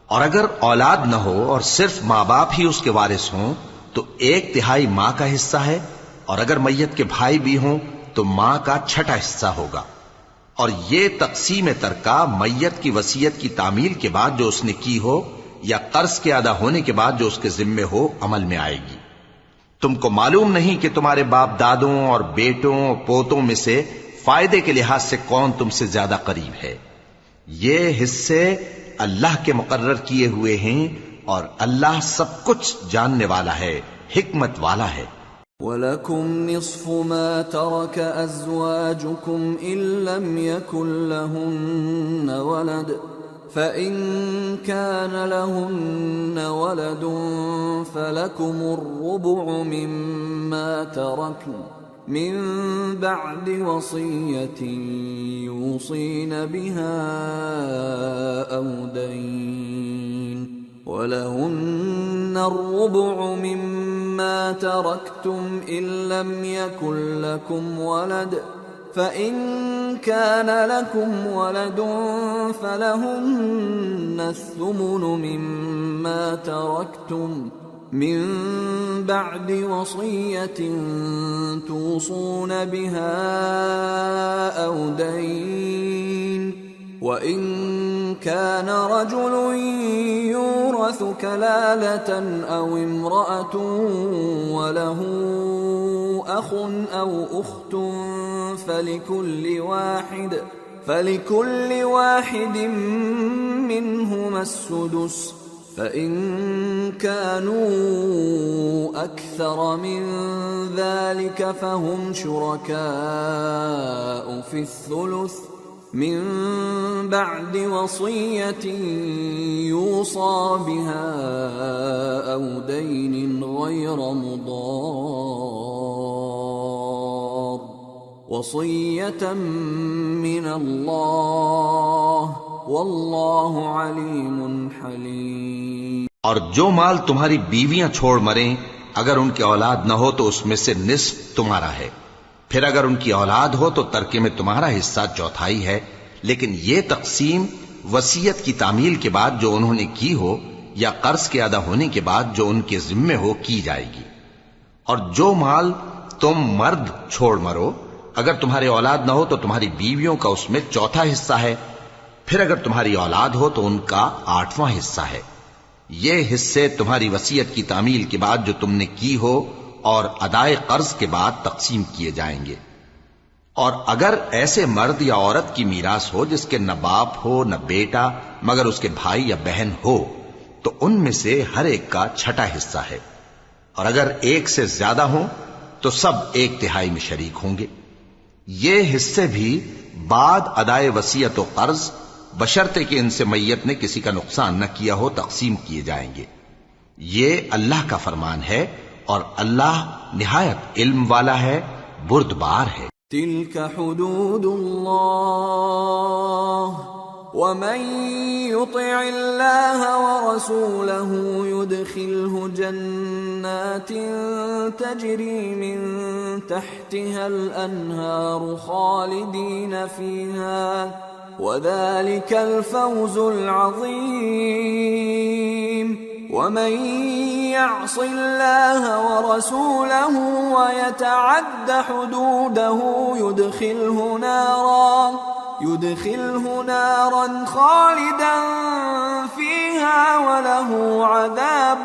اور اگر اولاد نہ ہو اور صرف ماں باپ ہی اس کے وارث ہوں تو 1/3 ماں کا حصہ ہے، اور اگر میت کے بھائی بھی ہوں تو ماں کا 6واں حصہ ہوگا۔ اور یہ تقسیم ترکہ میت کی وصیت کی تعمیل کے بعد جو اس نے کی ہو یا قرض کے ادا ہونے کے بعد جو اس کے ذمے ہو عمل میں آئے گی۔ تم کو معلوم نہیں کہ تمہارے باپ دادوں اور بیٹوں اور پوتوں میں سے فائدے کے لحاظ سے کون تم سے زیادہ قریب ہے؟ یہ حصے اللہ کے مقرر کیے ہوئے ہیں اور اللہ سب کچھ جاننے والا ہے، حکمت والا ہے۔ وَلَكُمْ نِصْفُ مَا تَرَكَ أَزْوَاجُكُمْ إِن لَّمْ يَكُن لَّهُنَّ وَلَدٌ فَإِن كَانَ لَهُنَّ وَلَدٌ فَلَكُمُ الرُّبُعُ مِمَّا تَرَكْنَ من بعد وصية يوصين بها أو دين ولهن الربع مما تركتم إن لم يكن لكم ولد فإن كان لكم ولد فلهن الثمن مما تركتم من بعد وصية توصون بها أو دين وإن كان رجل يورث كلالة أو امرأة وله أخ أو أخت فلكل واحد منهما السدس فإن كانوا أكثر من ذلك فهم شركاء في الثلث من بعد وصية يوصى بها أو دين غير مضار وصية من الله واللہ علیم حلیم۔ اور جو مال تمہاری بیویاں چھوڑ مریں اگر ان کی اولاد نہ ہو تو اس میں سے نصف تمہارا ہے، پھر اگر ان کی اولاد ہو تو ترکے میں تمہارا حصہ چوتھائی ہے، لیکن یہ تقسیم وصیت کی تعمیل کے بعد جو انہوں نے کی ہو یا قرض کے ادا ہونے کے بعد جو ان کے ذمے ہو کی جائے گی۔ اور جو مال تم مرد چھوڑ مرو اگر تمہاری اولاد نہ ہو تو تمہاری بیویوں کا اس میں چوتھا حصہ ہے، پھر اگر تمہاری اولاد ہو تو ان کا 8واں حصہ ہے۔ یہ حصے تمہاری وصیت کی تعمیل کے بعد جو تم نے کی ہو اور ادائے قرض کے بعد تقسیم کیے جائیں گے۔ اور اگر ایسے مرد یا عورت کی میراث ہو جس کے نہ باپ ہو نہ بیٹا مگر اس کے بھائی یا بہن ہو تو ان میں سے ہر ایک کا چھٹا حصہ ہے، اور اگر ایک سے زیادہ ہوں تو سب 1/3 میں شریک ہوں گے۔ یہ حصے بھی بعد ادائے وصیت و قرض بشرطے کہ ان سے میت نے کسی کا نقصان نہ کیا ہو تقسیم کیے جائیں گے۔ یہ اللہ کا فرمان ہے اور اللہ نہایت علم والا ہے، بردبار ہے۔ تلك حدود اللہ ومن يطع الله ورسوله يدخله جنات تجري من تحتها الأنهار خالدين فيها وذلك الفوز العظيم ومن يعص الله ورسوله ويتعد حدوده يدخله نارا خالدا فيها وله عذاب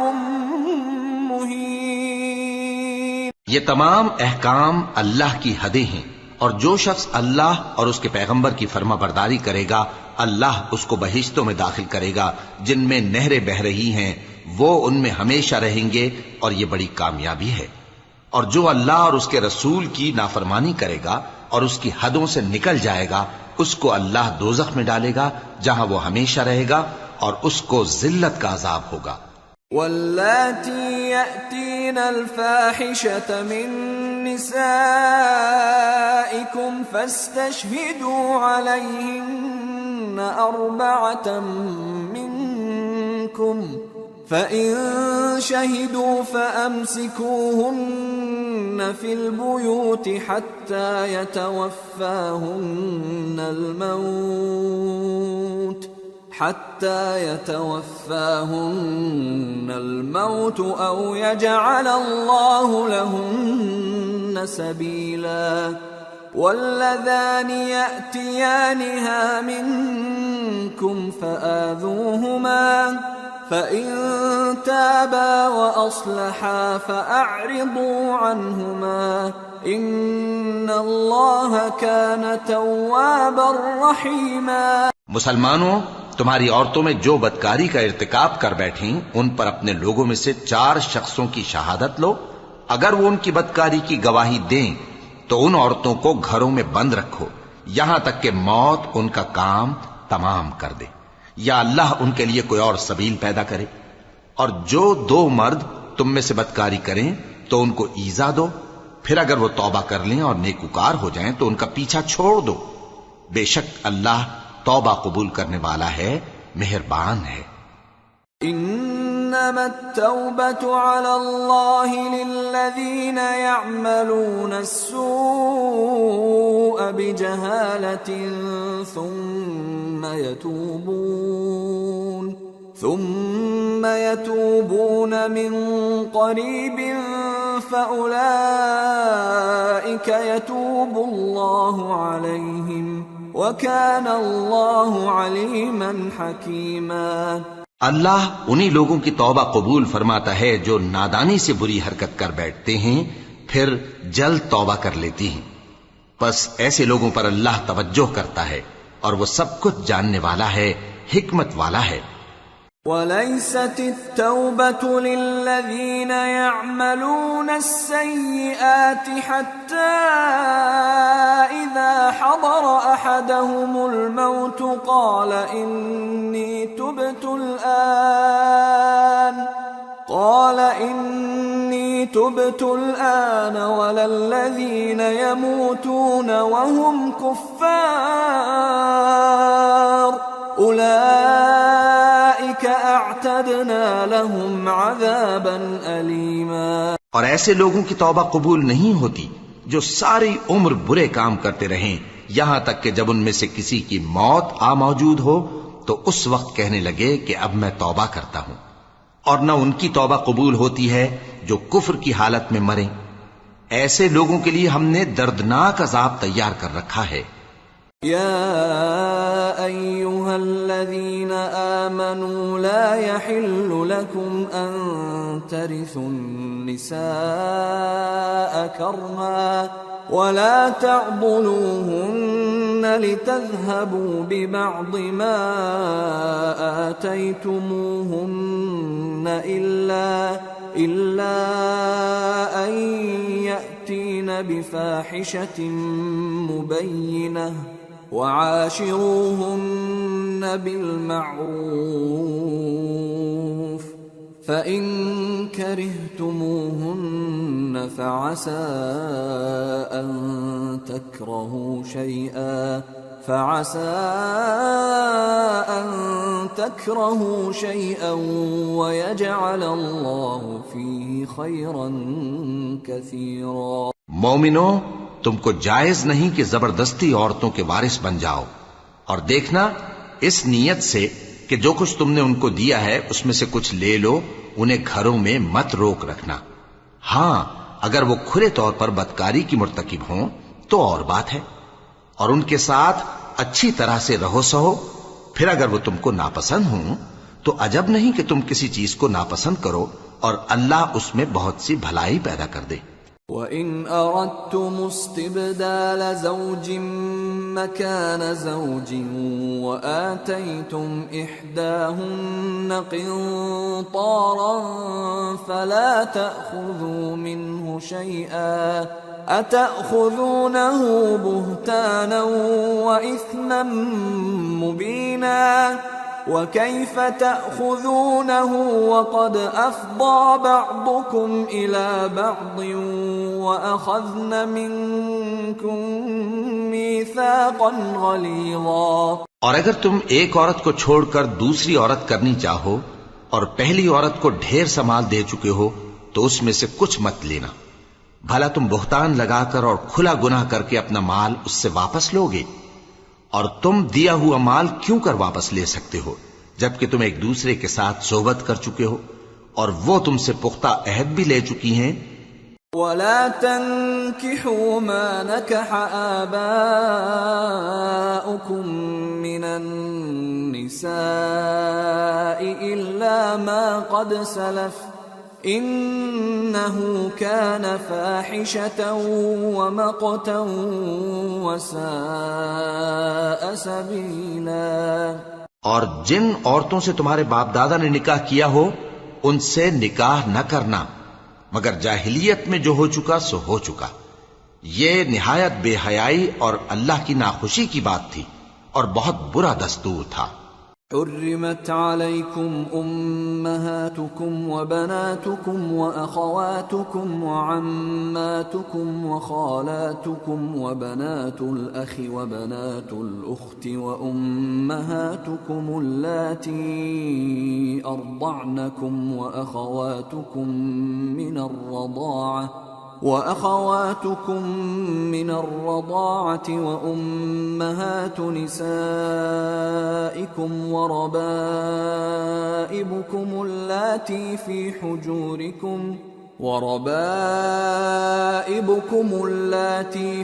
مهين۔ یہ تمام احکام اللہ کی حدیں ہیں، اور جو شخص اللہ اور اس کے پیغمبر کی فرما برداری کرے گا اللہ اس کو بہشتوں میں داخل کرے گا جن میں نہریں بہ رہی ہیں، وہ ان میں ہمیشہ رہیں گے، اور یہ بڑی کامیابی ہے۔ اور جو اللہ اور اس کے رسول کی نافرمانی کرے گا اور اس کی حدوں سے نکل جائے گا اس کو اللہ دوزخ میں ڈالے گا جہاں وہ ہمیشہ رہے گا، اور اس کو ذلت کا عذاب ہوگا۔ واللاتی یأتین الفاحشة من نسائکم فاستشہدوا علیہن 4 منکم فَإِن شَهِدُوا فَأَمْسِكُوهُنَّ فِي الْبُيُوتِ حَتَّى يَتَوَفَّاهُنَّ الْمَوْتُ أَوْ يَجْعَلَ اللَّهُ لَهُنَّ سَبِيلًا وَاللَّذَانِ يَأْتِيَانِهَا مِنكُمْ فَآذُوهُمَا فإن تابا وأصلحا فأعرضوا عنهما إن الله كان توابا رحيما۔ مسلمانوں، تمہاری عورتوں میں جو بدکاری کا ارتکاب کر بیٹھیں ان پر اپنے لوگوں میں سے 4 شخصوں کی شہادت لو۔ اگر وہ ان کی بدکاری کی گواہی دیں تو ان عورتوں کو گھروں میں بند رکھو یہاں تک کہ موت ان کا کام تمام کر دے یا اللہ ان کے لیے کوئی اور سبیل پیدا کرے۔ اور جو 2 مرد تم میں سے بدکاری کریں تو ان کو ایذا دو، پھر اگر وہ توبہ کر لیں اور نیکوکار ہو جائیں تو ان کا پیچھا چھوڑ دو، بے شک اللہ توبہ قبول کرنے والا ہے، مہربان ہے۔ انما التوبة على الله للذين يعملون السوء بجهالة ثم يتوبون من قريب فأولئك يتوب الله عليهم وَكَانَ اللَّهُ عَلِيمًا حَكِيمًا۔ اللہ انہی لوگوں کی توبہ قبول فرماتا ہے جو نادانی سے بری حرکت کر بیٹھتے ہیں پھر جلد توبہ کر لیتی ہیں، پس ایسے لوگوں پر اللہ توجہ کرتا ہے اور وہ سب کچھ جاننے والا ہے، حکمت والا ہے۔ وَلَيْسَتِ التَّوْبَةُ لِلَّذِينَ يَعْمَلُونَ السَّيِّئَاتِ حَتَّى إِذَا حَضَرَ أَحَدَهُمُ الْمَوْتُ قَالَ إِنِّي تُبْتُ الْآنَ وَلَا الَّذِينَ يَمُوتُونَ وَهُمْ كُفَّارٌ أُولَئِكَ أَعْتَدْنَا لَهُمْ عَذَابًا أَلِيمًا۔ اور ایسے لوگوں کی توبہ قبول نہیں ہوتی جو ساری عمر برے کام کرتے رہیں یہاں تک کہ جب ان میں سے کسی کی موت آ موجود ہو تو اس وقت کہنے لگے کہ اب میں توبہ کرتا ہوں، اور نہ ان کی توبہ قبول ہوتی ہے جو کفر کی حالت میں مریں۔ ایسے لوگوں کے لیے ہم نے دردناک عذاب تیار کر رکھا ہے۔ يا أيها الذين آمنوا لا يحل لكم أن ترثوا النساء كرها ولا تعضلوهن لتذهبوا ببعض ما آتيتموهن إلا أن يأتين بفاحشة مبينة وعاشروهن بالمعروف فإن كرهتموهن فعسى أن تكرهوا شيئا ويجعل الله فيه خيرا كثيرا۔ مومنو، تم کو جائز نہیں کہ زبردستی عورتوں کے وارث بن جاؤ، اور دیکھنا اس نیت سے کہ جو کچھ تم نے ان کو دیا ہے اس میں سے کچھ لے لو، انہیں گھروں میں مت روک رکھنا۔ ہاں، اگر وہ کھلے طور پر بدکاری کی مرتکب ہوں تو اور بات ہے، اور ان کے ساتھ اچھی طرح سے رہو سہو۔ پھر اگر وہ تم کو ناپسند ہوں تو عجب نہیں کہ تم کسی چیز کو ناپسند کرو، اور اللہ اس میں بہت سی بھلائی پیدا کر دے۔ وَإِنْ أَرَدْتُمُ اسْتِبْدَالَ زَوْجٍ مَّكَانَ زَوْجٍ وَآتَيْتُمْ إِحْدَاهُنَّ قِنطَارًا فَلَا تَأْخُذُوا مِنْهُ شَيْئًا أَتَأْخُذُونَهُ بُهْتَانًا وَإِثْمًا مُّبِينًا وَكَيْفَ تَأْخُذُونَهُ وَقَدْ أَفْضَىٰ بَعْضُكُمْ إِلَىٰ بَعْضٍ وَأَخَذْنَ مِنكُم مِّيثَاقًا غَلِيظًا۔ اور اگر تم ایک عورت کو چھوڑ کر دوسری عورت کرنی چاہو اور پہلی عورت کو ڈھیر سا مال دے چکے ہو تو اس میں سے کچھ مت لینا، بھلا تم بہتان لگا کر اور کھلا گناہ کر کے اپنا مال اس سے واپس لوگے؟ اور تم دیا ہوا مال کیوں کر واپس لے سکتے ہو جبکہ تم ایک دوسرے کے ساتھ صحبت کر چکے ہو اور وہ تم سے پختہ عہد بھی لے چکی ہیں؟ وَلَا تَنكِحُوا مَا نَكَحَ آبَاؤُكُم من النساء إلا ما قد سلف إنه كان فاحشة ومقتا وساء سبيلا۔ اور جن عورتوں سے تمہارے باپ دادا نے نکاح کیا ہو ان سے نکاح نہ کرنا مگر جاہلیت میں جو ہو چکا سو ہو چکا، یہ نہایت بے حیائی اور اللہ کی ناخوشی کی بات تھی اور بہت برا دستور تھا۔ حرمت عليكم أمهاتكم وبناتكم وأخواتكم وعماتكم وخالاتكم وبنات الأخ وبنات الأخت وأمهاتكم اللاتي أرضعنكم وأخواتكم من الرضاعة وأمهات نسائكم وربائبكم اللاتي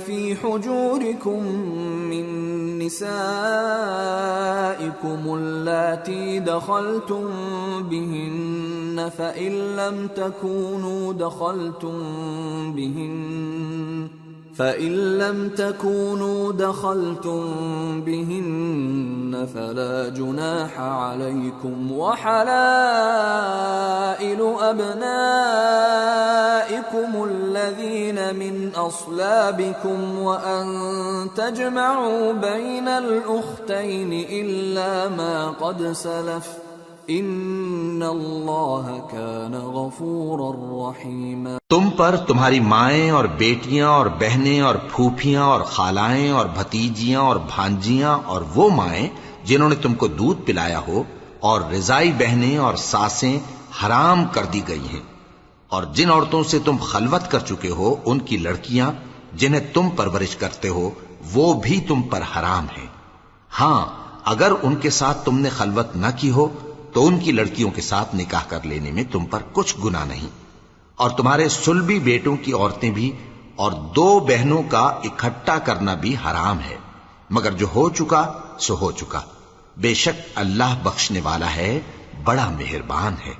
في حجوركم من نسائكم اللاتي دخلتم بهن فإن لم تكونوا دخلتم بهن فلا جناح عليكم وحلائل أبنائكم الذين من أصلابكم وأن تجمعوا بين الأختين إلا ما قد سلف ان اللہ کان غفورا رحیما۔ تم پر تمہاری مائیں اور بیٹیاں اور بہنیں اور پھوپھیاں اور خالائیں اور بھتیجیاں اور بھانجیاں اور وہ مائیں جنہوں نے تم کو دودھ پلایا ہو اور رضائی بہنیں اور ساسیں حرام کر دی گئی ہیں، اور جن عورتوں سے تم خلوت کر چکے ہو ان کی لڑکیاں جنہیں تم پرورش کرتے ہو وہ بھی تم پر حرام ہیں۔ ہاں اگر ان کے ساتھ تم نے خلوت نہ کی ہو تو ان کی لڑکیوں کے ساتھ نکاح کر لینے میں تم پر کچھ گناہ نہیں، اور تمہارے صلبی بیٹوں کی عورتیں بھی اور دو بہنوں کا اکٹھا کرنا بھی حرام ہے، مگر جو ہو چکا سو ہو چکا، بے شک اللہ بخشنے والا ہے، بڑا مہربان ہے۔